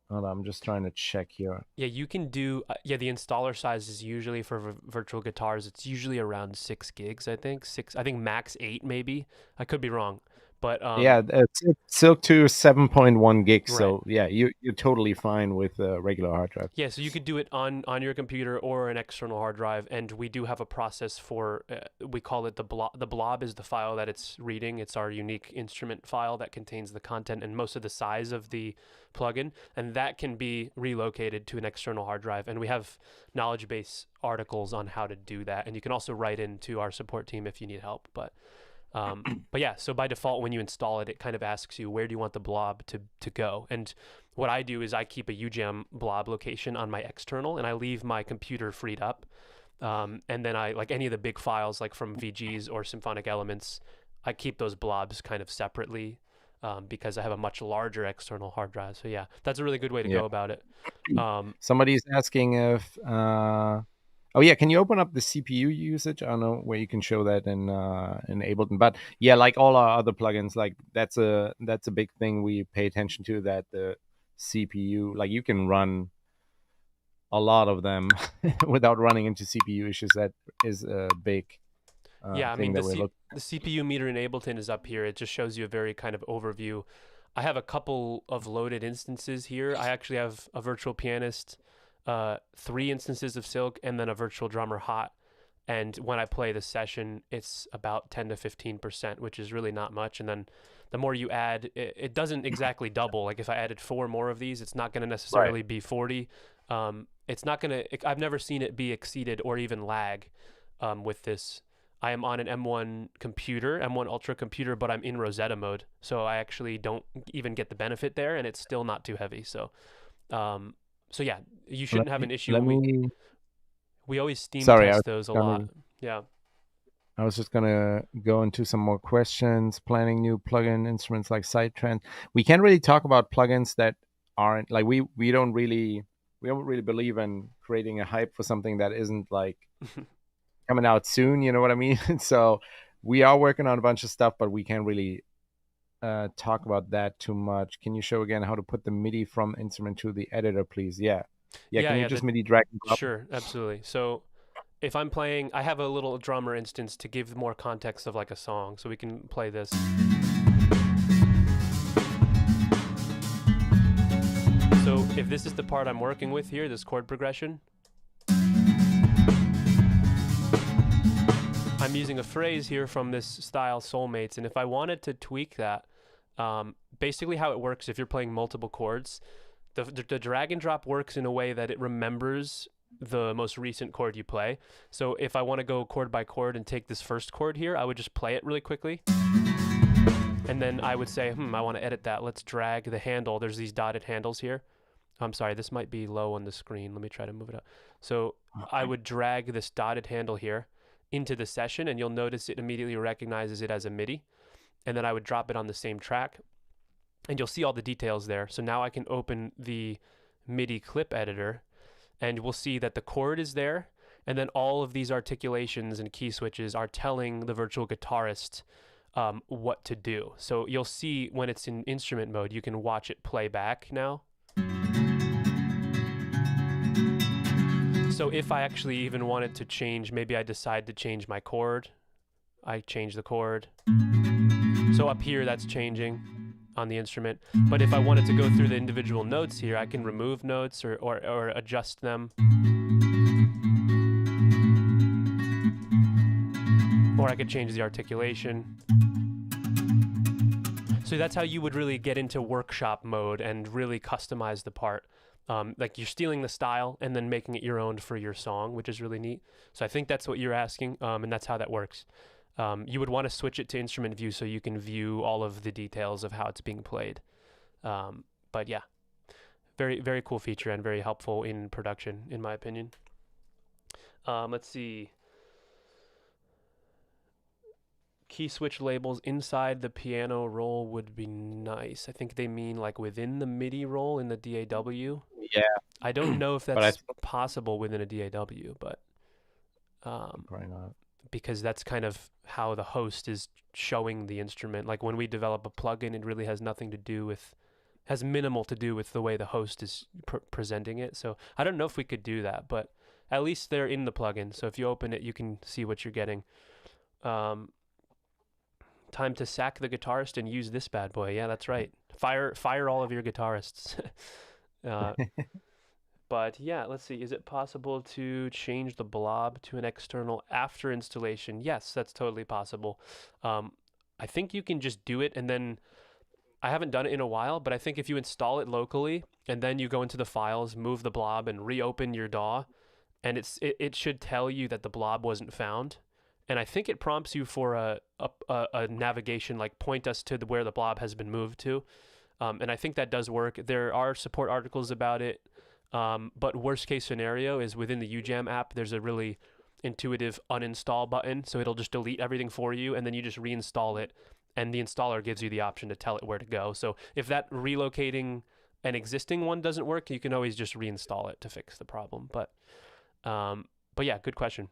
Hold on, I'm just trying to check here. Yeah, you can do. Yeah, the installer size is usually for virtual guitars. It's usually around 6 gigs. I think six. I think max 8, maybe. I could be wrong, but Yeah, it's Silk 2 7.1 gigs. right. So yeah, you're totally fine with a regular hard drive. Yeah, so you could do it on your computer or an external hard drive, and we do have a process for we call it the blob. The blob is the file that it's reading. It's our unique instrument file that contains the content and most of the size of the plugin, and that can be relocated to an external hard drive. And we have knowledge base articles on how to do that, and you can also write into our support team if you need help. But yeah, so by default, when you install it, it kind of asks you where do you want the blob to go. And what I do is I keep a UJAM blob location on my external, and I leave my computer freed up. And then I like any of the big files, like from VGs or symphonic elements, I keep those blobs kind of separately because I have a much larger external hard drive. So yeah, that's a really good way to Yeah. go about it. Somebody's asking if oh yeah, can you open up the CPU usage? I don't know where you can show that in Ableton. But yeah, like all our other plugins, like that's a big thing we pay attention to, that the CPU, like you can run a lot of them without running into CPU issues. That is a big Yeah, I thing mean that we're looking. the CPU meter in Ableton is up here. It just shows you a very kind of overview. I have a couple of loaded instances here. I actually have a virtual pianist, 3 instances of Silk, and then a virtual drummer hot. And when I play the session, it's about 10 to 15%, which is really not much. And then the more you add, it doesn't exactly double. Like if I added 4 more of these, it's not going to necessarily be 40. It's not going to. I've never seen it be exceeded or even lag with this. I am on an M1 computer, M1 Ultra computer, but I'm in Rosetta mode, so I actually don't even get the benefit there, and it's still not too heavy. So yeah, you shouldn't have an issue. Let me. We always steam Sorry, test those a lot. Yeah. I was just gonna go into some more questions. Planning new plugin instruments like Sidetrend. We can't really talk about plugins that aren't like we don't really believe in creating a hype for something that isn't like coming out soon. You know what I mean? So we are working on a bunch of stuff, but we can't really talk about that too much. Can you show again how to put the MIDI from instrument to the editor, please? Yeah. Can you just MIDI drag and drop? Sure, absolutely. So if I'm playing, I have a little drummer instance to give more context of like a song, so we can play this. So if this is the part I'm working with here, this chord progression, I'm using a phrase here from this style Soulmates, and if I wanted to tweak that, basically how it works if you're playing multiple chords, the drag and drop works in a way that it remembers the most recent chord you play. So if I want to go chord by chord and take this first chord here, I would just play it really quickly. And then I would say, I want to edit that. Let's drag the handle. There's these dotted handles here. I'm sorry, this might be low on the screen. Let me try to move it up. So I would drag this dotted handle here into the session, and you'll notice it immediately recognizes it as a MIDI. and then I would drop it on the same track, and you'll see all the details there. So now I can open the MIDI clip editor, and we'll see that the chord is there, and then all of these articulations and key switches are telling the virtual guitarist what to do. So you'll see when it's in instrument mode, you can watch it play back now. So if I actually even wanted to change, maybe I decide to change my chord, I change the chord. So up here, that's changing on the instrument. But if I wanted to go through the individual notes here, I can remove notes or adjust them. Or I could change the articulation. So that's how you would really get into workshop mode and really customize the part. Like you're stealing the style and then making it your own for your song, which is really neat. So I think that's what you're asking, and that's how that works. You would want to switch it to instrument view so you can view all of the details of how it's being played. But yeah, very, very cool feature and very helpful in production, in my opinion. Let's see. Key switch labels inside the piano roll would be nice. I think they mean like within the MIDI roll in the DAW. Yeah. I don't know if that's possible within a DAW, but probably not. Because that's kind of how the host is showing the instrument. Like when we develop a plugin, it really has nothing to do with, has minimal to do with the way the host is presenting it. So I don't know if we could do that, but at least they're in the plugin. So if you open it, you can see what you're getting. Time to sack the guitarist and use this bad boy. Yeah, that's right. Fire all of your guitarists. But yeah, let's see. Is it possible to change the blob to an external after installation? Yes, that's totally possible. I think you can just do it, and then I haven't done it in a while, but I think if you install it locally and then you go into the files, move the blob, and reopen your DAW, and it should tell you that the blob wasn't found. And I think it prompts you for a navigation, like point us to where the blob has been moved to. And I think that does work. There are support articles about it. But worst case scenario is within the UJAM app, there's a really intuitive uninstall button. So it'll just delete everything for you, and then you just reinstall it. And the installer gives you the option to tell it where to go. So if that relocating an existing one doesn't work, you can always just reinstall it to fix the problem. But yeah, good question.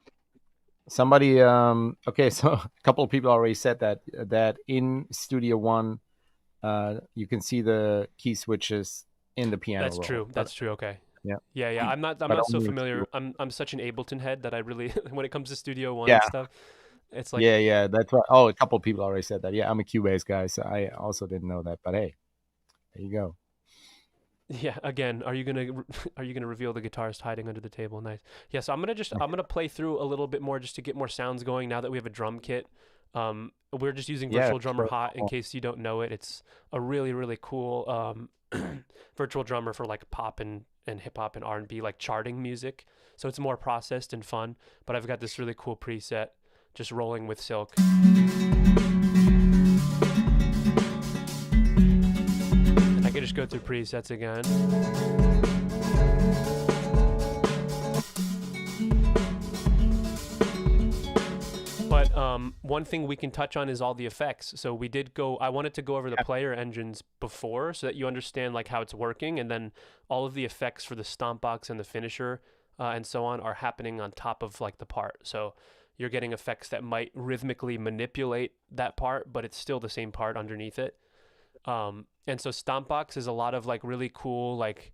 Somebody, okay, so a couple of people already said that in Studio One, you can see the key switches in the piano That's roll. true. That's true. Okay. Yeah. I'm not so familiar. I'm such an Ableton head that I really, when it comes to Studio One Yeah. and stuff, it's like yeah. That's right. Oh, a couple of people already said that. Yeah, I'm a Cubase guy, so I also didn't know that. But hey, there you go. Yeah. Again, are you gonna reveal the guitarist hiding under the table? Nice. Yeah. So I'm gonna play through a little bit more just to get more sounds going. Now that we have a drum kit, we're just using Virtual Drummer Hot. In case you don't know it, it's a really, really cool virtual drummer for like pop and hip hop and R&B, like charting music. So it's more processed and fun. But I've got this really cool preset, just rolling with Silk. I could just go through presets again. But one thing we can touch on is all the effects. So I wanted to go over the player engines before so that you understand like how it's working, and then all of the effects for the Stompbox and the finisher and so on are happening on top of like the part. So you're getting effects that might rhythmically manipulate that part, but it's still the same part underneath it. And so Stompbox is a lot of like really cool, like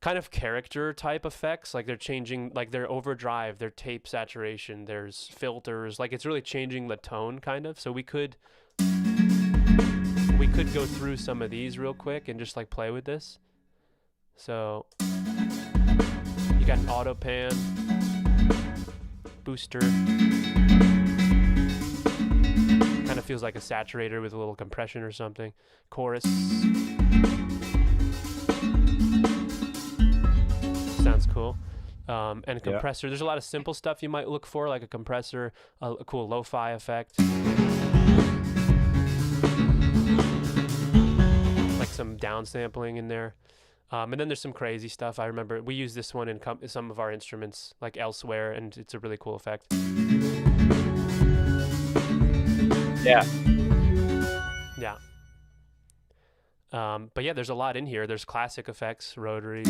kind of character type effects. Like they're changing, like their overdrive, their tape saturation, there's filters, like it's really changing the tone kind of. So we could go through some of these real quick and just like play with this. So you got an auto pan, booster, kind of feels like a saturator with a little compression or something. Chorus. Sounds cool. And a compressor. There's a lot of simple stuff you might look for, like a compressor, a cool lo-fi effect. Like some downsampling in there. And then there's some crazy stuff. I remember we use this one in some of our instruments, like elsewhere, and it's a really cool effect. Yeah. Yeah. But yeah, there's a lot in here. There's classic effects, rotaries.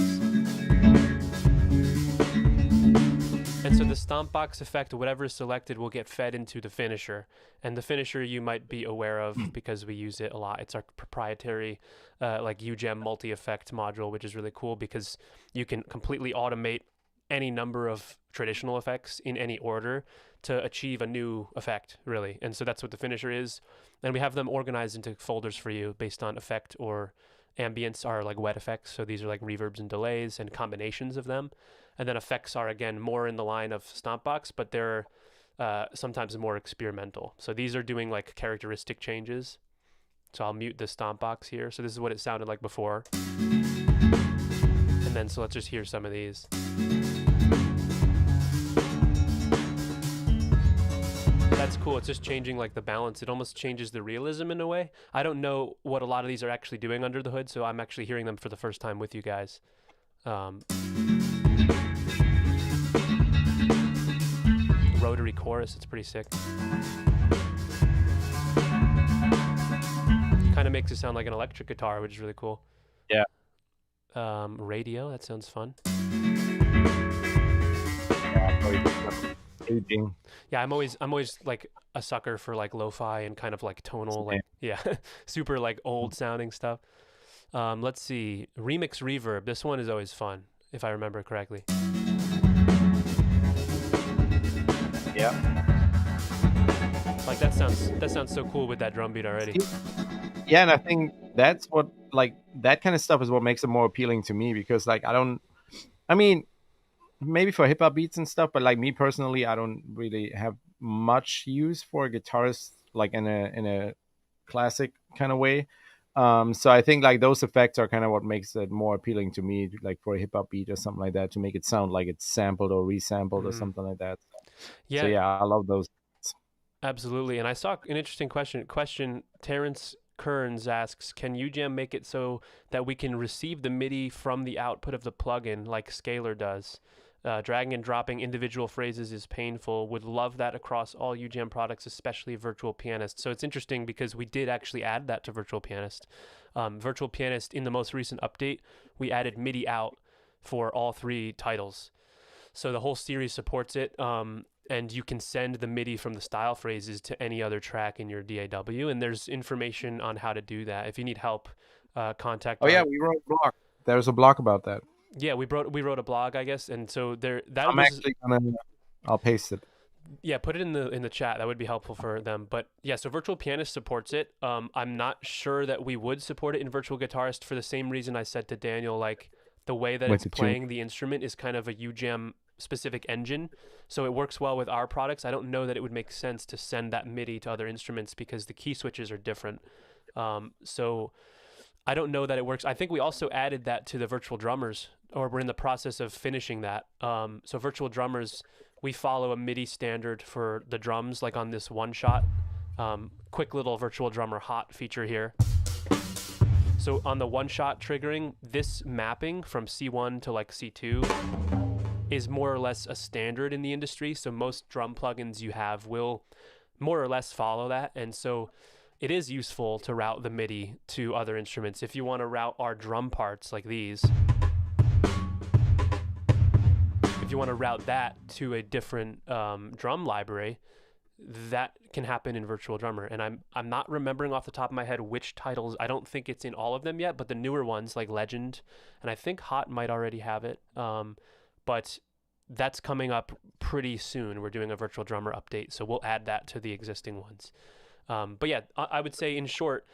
And so the Stompbox effect, whatever is selected, will get fed into the finisher. And the finisher you might be aware of because we use it a lot. It's our proprietary like UGEM multi-effect module, which is really cool because you can completely automate any number of traditional effects in any order to achieve a new effect, really. And so that's what the finisher is. And we have them organized into folders for you based on effect or ambience are like wet effects. So these are like reverbs and delays and combinations of them. And then effects are, again, more in the line of Stompbox, but they're sometimes more experimental. So these are doing like characteristic changes. So I'll mute the Stompbox here. So this is what it sounded like before. And then so let's just hear some of these. That's cool. It's just changing like the balance. It almost changes the realism in a way. I don't know what a lot of these are actually doing under the hood, so I'm actually hearing them for the first time with you guys. Rotary chorus, it's pretty sick. Kind of makes it sound like an electric guitar, which is really cool. Yeah. Radio, that sounds fun. Aging. Yeah, I'm always like a sucker for like lo-fi and kind of like tonal, like super like old sounding stuff. Let's see, remix reverb. This one is always fun, if I remember correctly. Yeah. Like that sounds so cool with that drum beat already. Yeah, and I think that's what, like, that kind of stuff is what makes it more appealing to me, because like I mean, maybe for hip hop beats and stuff, but like me personally, I don't really have much use for a guitarist like in a classic kind of way. So I think like those effects are kind of what makes it more appealing to me, like for a hip hop beat or something like that, to make it sound like it's sampled or resampled or something like that. Yeah. So yeah, I love those. Absolutely. And I saw an interesting question. Terrence Kearns asks, can UGEM make it so that we can receive the MIDI from the output of the plugin like Scalar does? Dragging and dropping individual phrases is painful. Would love that across all UGEM products, especially Virtual Pianist. So it's interesting because we did actually add that to Virtual Pianist. Virtual Pianist, in the most recent update, we added MIDI out for all 3 titles. So the whole series supports it. And you can send the MIDI from the style phrases to any other track in your DAW. And there's information on how to do that. If you need help, contact. Oh yeah, we wrote a blog. There's a blog about that. Yeah, we wrote a blog, I guess, and so I'll paste it. Yeah, put it in the chat. That would be helpful for them. But yeah, so Virtual Pianist supports it. I'm not sure that we would support it in Virtual Guitarist for the same reason I said to Daniel. Like the way that it's playing the instrument is kind of a UGEM specific engine, so it works well with our products. I don't know that it would make sense to send that MIDI to other instruments because the key switches are different. So I don't know that it works. I think we also added that to the virtual drummers, or we're in the process of finishing that. So virtual drummers, we follow a MIDI standard for the drums, like on this one shot. Quick little virtual drummer hot feature here. So on the one shot triggering, this mapping from C1 to like C2 is more or less a standard in the industry. So most drum plugins you have will more or less follow that. And so it is useful to route the MIDI to other instruments. If you want to route our drum parts like these, if you want to route that to a different drum library, that can happen in Virtual Drummer. And I'm not remembering off the top of my head which titles. I don't think it's in all of them yet, but the newer ones like Legend, and I think Hot might already have it. But that's coming up pretty soon. We're doing a Virtual Drummer update, so we'll add that to the existing ones. But yeah, I would say in short,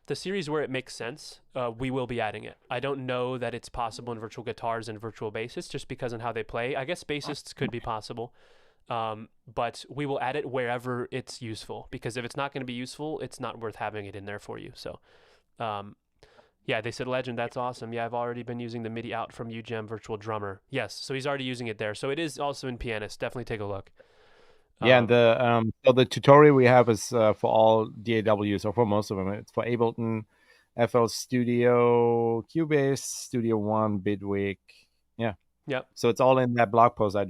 the series where it makes sense, we will be adding it. I don't know that it's possible in virtual guitars and virtual bassists just because of how they play. I guess bassists could be possible, but we will add it wherever it's useful, because if it's not going to be useful, it's not worth having it in there for you. So yeah, they said Legend, that's awesome. Yeah, I've already been using the MIDI out from UGEM Virtual Drummer. Yes, so he's already using it there. So it is also in Pianist. Definitely take a look. Yeah, and the tutorial we have is for all DAWs, or for most of them. It's for Ableton, FL Studio, Cubase, Studio One, Bidwig. Yeah. Yep. So it's all in that blog post. I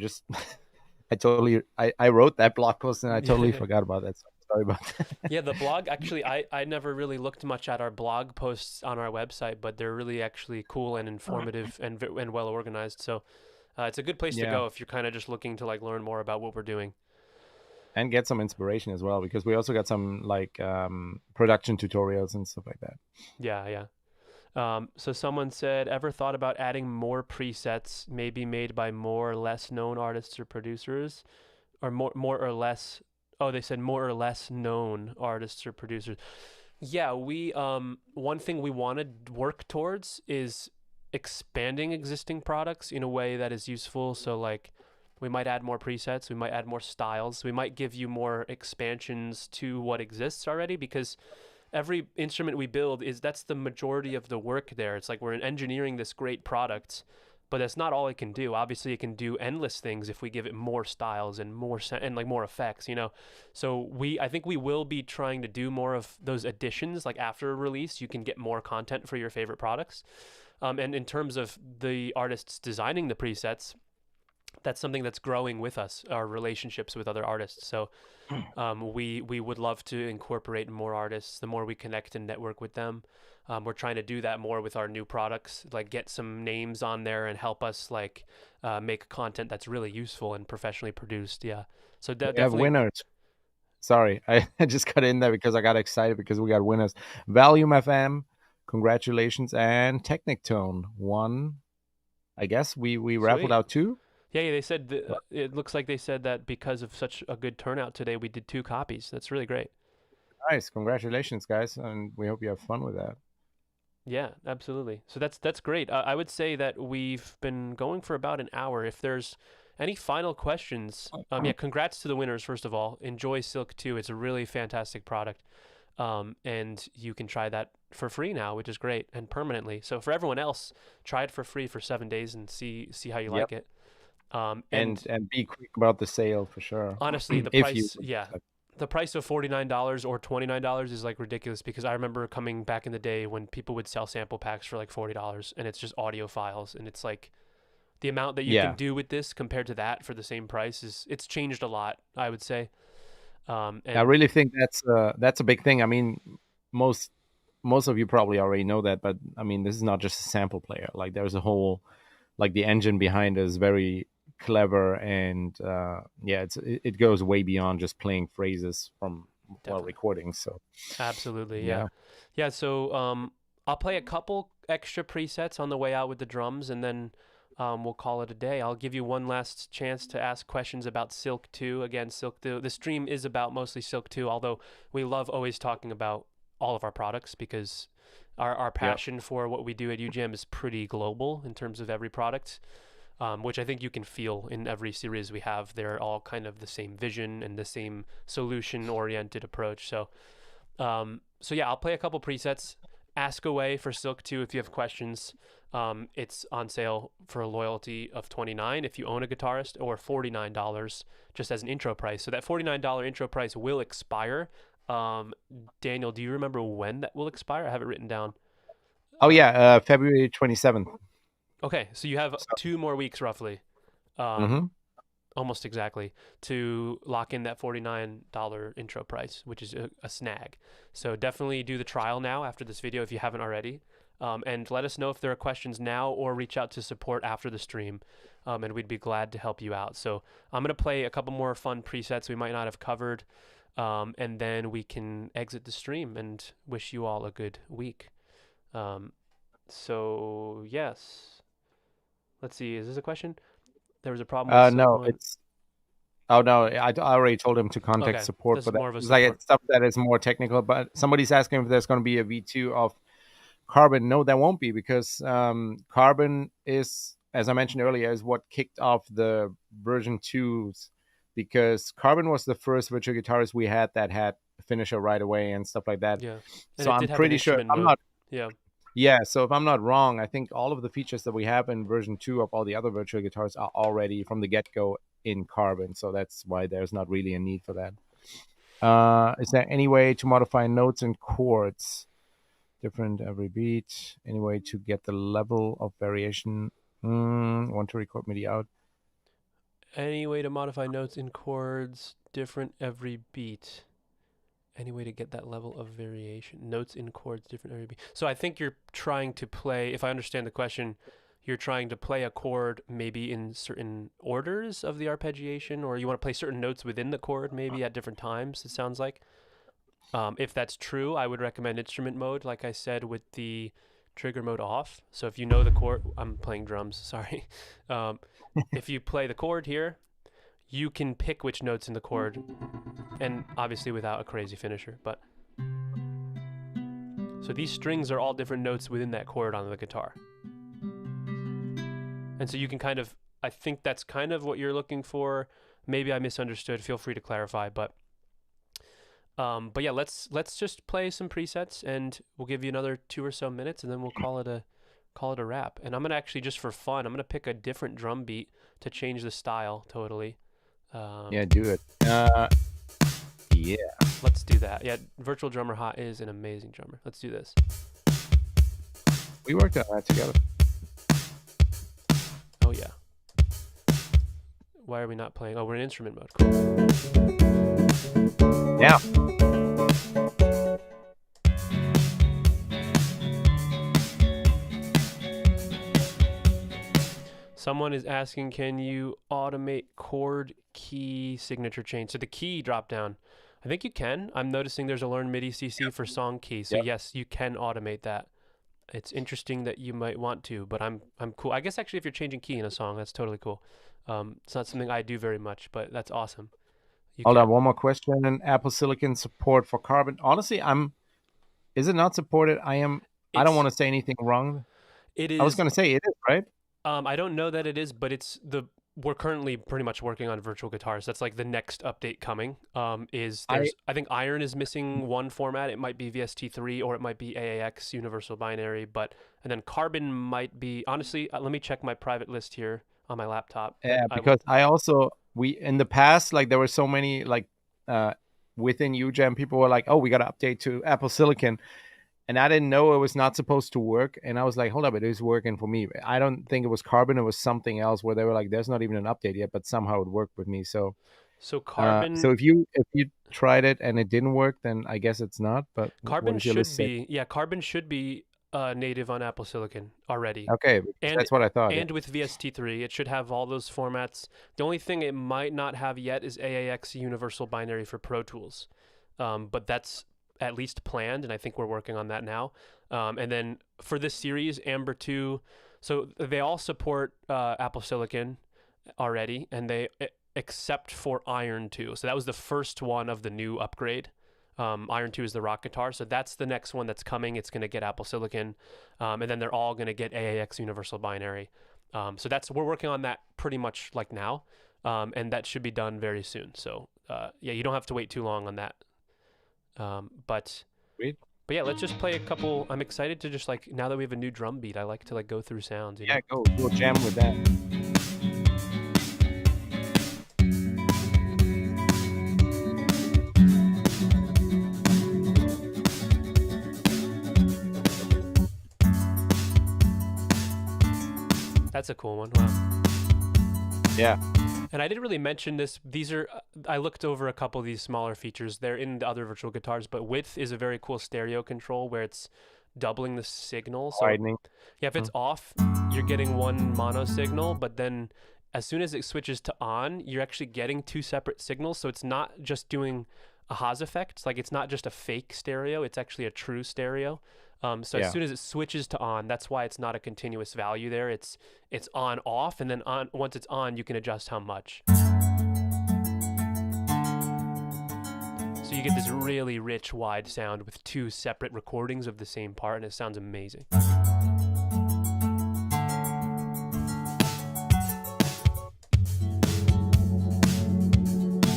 wrote that blog post and I totally forgot about that. So Sorry about that. Yeah, the blog, actually, I never really looked much at our blog posts on our website, but they're really actually cool and informative and well organized. So it's a good place to Yeah, go if you're kind of just looking to like learn more about what we're doing. and get some inspiration as well because we also got some like production tutorials and stuff like that. Yeah, yeah. So someone said, ever thought about adding more presets, maybe made by more or less known artists or producers, or more or less? Oh, they said more or less known artists or producers. Yeah, we one thing we want to work towards is expanding existing products in a way that is useful. So like we might add more presets, we might add more styles, we might give you more expansions to what exists already because every instrument we build that's the majority of the work there. It's like we're engineering this great product, but that's not all it can do. Obviously, it can do endless things if we give it more styles and and like more effects, you know. So I think we will be trying to do more of those additions. Like after a release, you can get more content for your favorite products. And in terms of the artists designing the presets, that's something that's growing with us, our relationships with other artists. So we would love to incorporate more artists. The more we connect and network with them, we're trying to do that more with our new products. Like get some names on there and help us like make content that's really useful and professionally produced. Yeah. So We have definitely. winners. Sorry, I just got in there because I got excited because we got winners. Valium FM, congratulations, and Technic Tone won. I guess we raffled Sweet. out two. Yeah, yeah, they said it looks like they said that because of such a good turnout today, we did 2 copies. That's really great. Nice, congratulations, guys, and we hope you have fun with that. Yeah, absolutely. So that's great. I would say that we've been going for about an hour. If there's any final questions, yeah, congrats to the winners first of all. Enjoy Silk 2. It's a really fantastic product, and you can try that for free now, which is great, and permanently. So for everyone else, try it for free for 7 days and see how you Yep, like it. and be quick about the sale for sure. Honestly, the If you price, yeah, the price of $49 or $29 is like ridiculous because I remember coming back in the day when people would sell sample packs for like $40 and it's just audio files and it's like the amount that you can yeah, do with this compared to that for the same price it's changed a lot, I would say. I And really think that's a big thing. I mean, most most of you probably already know that, but I mean, this is not just a sample player. Like there's a whole like the engine behind is very clever, and yeah, it goes way beyond just playing phrases from while definitely, recording. So absolutely, yeah, yeah, yeah. So I'll play a couple extra presets on the way out with the drums, and then we'll call it a day. I'll give you one last chance to ask questions about Silk 2. Again, Silk 2, the stream is about mostly Silk 2, although we love always talking about all of our products because our yeah, passion for what we do at UGM is pretty global in terms of every product, which I think you can feel in every series we have. They're all kind of the same vision and the same solution-oriented approach. So yeah, I'll play a couple presets. Ask away for Silk 2 if you have questions. It's on sale for a loyalty of $29 if you own a guitarist, or $49 just as an intro price. So that $49 intro price will expire. Daniel, do you remember when that will expire? I have it written down. oh yeah, February 27th. Okay, so you have So, 2 more weeks roughly, um, hmm almost exactly, to lock in that $49 intro price, which is a snag. So definitely do the trial now after this video if you haven't already. And let us know if there are questions now or reach out to support after the stream, and we'd be glad to help you out. So I'm going to play a couple more fun presets we might not have covered, and then we can exit the stream and wish you all a good week. So, yes. Let's see. Is this a question? There was a problem with Silk no, 1. it's oh no, I already told him to contact Okay. support This for is that. more of a It's like support. it's stuff that is more technical. But somebody's asking if there's going to be a V2 of Carbon. No, there won't be because Carbon is, as I mentioned earlier, is what kicked off the version 2s because Carbon was the first virtual guitarist we had that had a finisher right away and stuff like that. Yeah. And So it I'm did have an pretty sure instrument I'm mode. not. Yeah. Yeah, so if I'm not wrong, I think all of the features that we have in version 2 of all the other virtual guitars are already from the get-go in Carbon. So that's why there's not really a need for that. Is there any way to modify notes and chords? Different every beat. Any way to get the level of variation? Want to record MIDI out? Any way to modify notes in chords different every beat? Any way to get that level of variation? Notes in chords, different area. So I think you're trying to play, if I understand the question, you're trying to play a chord maybe in certain orders of the arpeggiation, or you want to play certain notes within the chord maybe at different times, it sounds like. If that's true, I would recommend instrument mode, like I said, with the trigger mode off. So if you know the chord, I'm playing drums, sorry. If you play the chord here, you can pick which notes in the chord, and obviously without a crazy finisher. But so these strings are all different notes within that chord on the guitar. And so you can kind of, I think that's kind of what you're looking for. Maybe I misunderstood. Feel free to clarify. But yeah, let's just play some presets, and we'll give you another 2 or so minutes, and then we'll call it a wrap. And I'm gonna actually, just for fun, I'm gonna pick a different drum beat to change the style totally. Yeah, do it. Yeah. Let's do that. Yeah, Virtual Drummer Hot is an amazing drummer. Let's do this. We worked on that together. Oh yeah. Why are we not playing? Oh, we're in instrument mode. Cool. Yeah. Someone is asking, can you automate chord key signature change? So the key drop down, I think you can. I'm noticing there's a Learn MIDI CC for song key. So yes, you can automate that. It's interesting that you might want to, but I'm cool. I guess actually if you're changing key in a song, that's totally cool. It's not something I do very much, but that's awesome. Hold on, one more question. Apple Silicon support for Carbon. Honestly, is it not supported? I don't want to say anything wrong. It is. I was going to say it is, right? I don't know that it is, but we're currently pretty much working on Virtual Guitars. That's like the next update coming. I think Iron is missing one format. It might be VST3 or it might be AAX Universal Binary, and then Carbon might be, honestly, let me check my private list here on my laptop. Yeah, because in the past, like there were so many like within UJAM, people were like, oh, we got to update to Apple Silicon. And I didn't know it was not supposed to work. And I was like, hold up, it is working for me. I don't think it was Carbon. It was something else where they were like, there's not even an update yet, but somehow it worked with me. So Carbon. So if you tried it and it didn't work, then I guess it's not. But Carbon should be, Carbon should be native on Apple Silicon already. Okay, that's what I thought. And with VST3, it should have all those formats. The only thing it might not have yet is AAX Universal Binary for Pro Tools. But that's at least planned, and I think we're working on that now. And then for this series, Amber 2, so they all support Apple Silicon already, and they except for Iron 2. So that was the first one of the new upgrade. Iron 2 is the rock guitar, so that's the next one that's coming. It's going to get Apple Silicon, and then they're all going to get AAX Universal Binary. So we're working on that pretty much like now, and that should be done very soon. So yeah, you don't have to wait too long on that. But yeah, let's just play a couple. I'm excited to just like, now that we have a new drum beat, I like to like go through sounds. Yeah, go jam with that. That's a cool one. Wow. Yeah. And I didn't really mention this. I looked over a couple of these smaller features. They're in the other virtual guitars, but Width is a very cool stereo control where it's doubling the signal. So widening. Yeah, if it's off, you're getting one mono signal, but then as soon as it switches to on, you're actually getting 2 separate signals. So it's not just doing a Haas effect. Like it's not just a fake stereo, it's actually a true stereo. As soon as it switches to on, that's why it's not a continuous value there. It's on off, and then on, once it's on, you can adjust how much. So you get this really rich wide sound with 2 separate recordings of the same part, and it sounds amazing.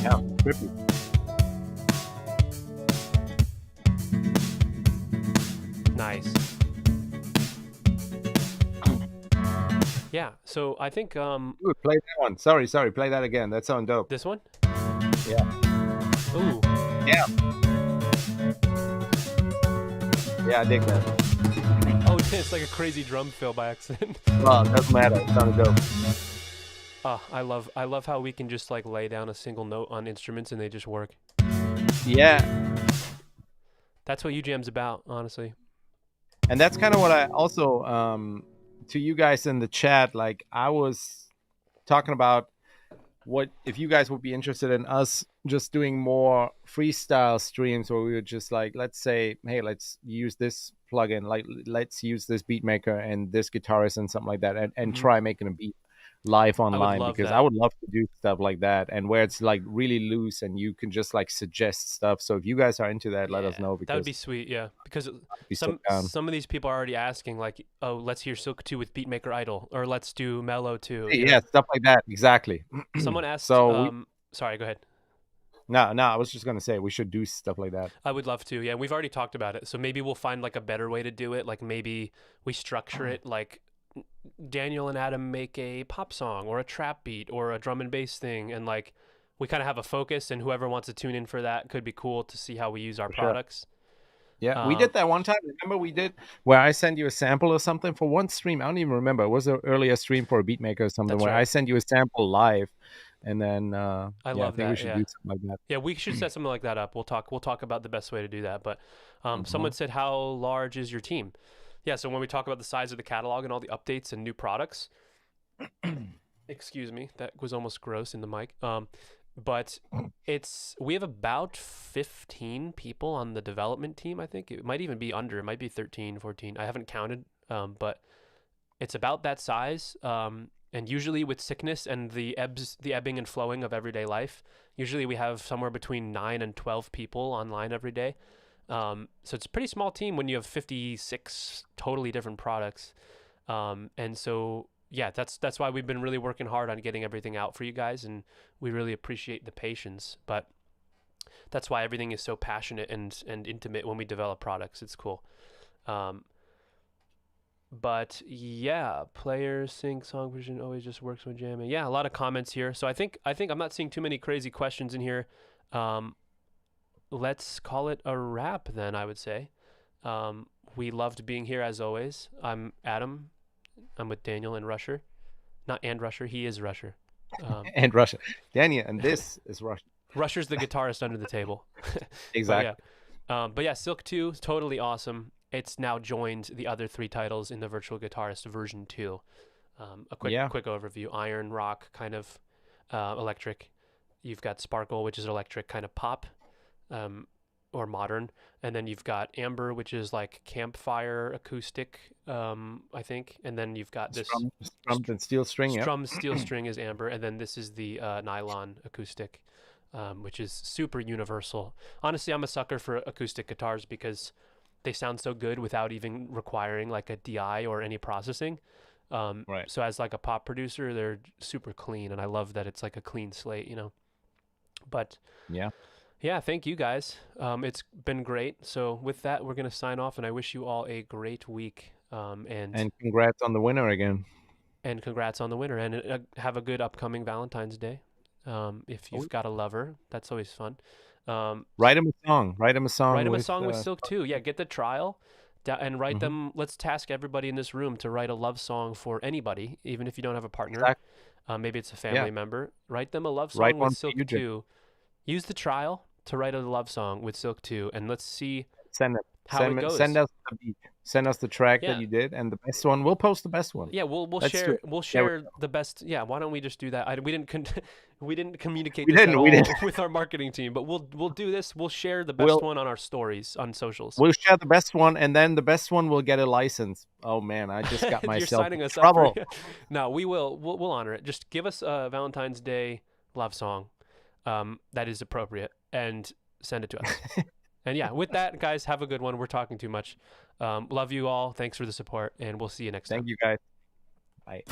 Yeah, trippy. Nice. Yeah, so I think Dude, play that one. Sorry, play that again. That sounds dope. This one? Yeah. Ooh. Yeah. Yeah, I dig that. Oh, it's like a crazy drum fill by accident. Well, it doesn't matter. It sounded dope. I love how we can just like lay down a single note on instruments and they just work. Yeah. That's what UJam's about, honestly. And that's kind of what I also to you guys in the chat, like I was talking about what if you guys would be interested in us just doing more freestyle streams where we would just like, let's say, hey, let's use this plugin, like let's use this beat maker and this guitarist and something like that, and try making a beat live online, love because that. I would love to do stuff like that, and where it's like really loose and you can just like suggest stuff. So if you guys are into that, let us know, That would because be sweet, yeah. Because be so down. some of these people are already asking, like, oh, let's hear Silk 2 with Beatmaker Idol, or let's do Mellow 2. You Yeah, know? stuff like that, exactly. Someone asked, So sorry, go ahead. no, I was just gonna say we should do stuff like that. I would love to, yeah. We've already talked about it, so maybe we'll find like a better way to do it. Like maybe we structure it like Daniel and Adam make a pop song or a trap beat or a drum and bass thing, and like we kind of have a focus, and whoever wants to tune in for that could be cool to see how we use our products. Yeah, we did that one time. Remember we did where I sent you a sample or something for one stream. I don't even remember. It was an earlier stream for a beatmaker or something. That's where right. I sent you a sample live, and then I love I think that. we should do something like that. Yeah, we should set something like that up. We'll talk about the best way to do that. But someone said, how large is your team? Yeah, so when we talk about the size of the catalog and all the updates and new products, excuse me, that was almost gross in the mic. But we have about 15 people on the development team. I think it might even be under. It might be 13, 14. I haven't counted, but it's about that size. And usually with sickness and the ebbing and flowing of everyday life, usually we have somewhere between 9 and 12 people online every day. So it's a pretty small team when you have 56 totally different products. And so, yeah, that's why we've been really working hard on getting everything out for you guys, and we really appreciate the patience. But that's why everything is so passionate and intimate when we develop products. It's cool. But yeah, player sync song version always just works when jamming. Yeah, a lot of comments here. So I think I'm not seeing too many crazy questions in here. Let's call it a wrap then, I would say. We loved being here as always. I'm Adam. I'm with Daniel and Rusher. Not and Rusher, he is Rusher. And Russia. Daniel, and this is Russia. Rusher's the guitarist under the table. Exactly. But yeah, Silk 2 is totally awesome. It's now joined the other 3 titles in the Virtual Guitarist version 2. A quick overview. Iron, rock, kind of electric. You've got Sparkle, which is electric, kind of pop or modern. And then you've got Amber, which is like campfire acoustic, I think. And then you've got this strummed and steel string. Strummed steel string is Amber. And then this is the nylon acoustic, which is super universal. Honestly, I'm a sucker for acoustic guitars because they sound so good without even requiring like a DI or any processing. Right. So as like a pop producer, they're super clean, and I love that it's like a clean slate, you know. But yeah, thank you guys. It's been great. So with that, we're gonna sign off, and I wish you all a great week. And congrats on the winner again. And congrats on the winner, and have a good upcoming Valentine's Day. If you've got a lover, that's always fun. Write him a song. Write him a song with Silk 2. Yeah, get the trial and write them. Let's task everybody in this room to write a love song for anybody, even if you don't have a partner. Exactly. Maybe it's a family member. Write them a love song with Silk 2. Use the trial to write a love song with Silk 2, and let's see how it goes. Send us the beat. Send us the track that you did, and the best one. We'll post the best one. Yeah, we'll share the best. Yeah, why don't we just do that? We didn't communicate this at all with our marketing team, but we'll do this. We'll share the best one on our stories on socials. We'll share the best one, and then the best one will get a license. Oh man, I just got myself You're signing in us trouble. Up no, we'll honor it. Just give us a Valentine's Day love song that is appropriate, and send it to us. And yeah, with that, guys, have a good one. We're talking too much. Love you all. Thanks for the support, and we'll see you next time. Thank you, guys. Bye.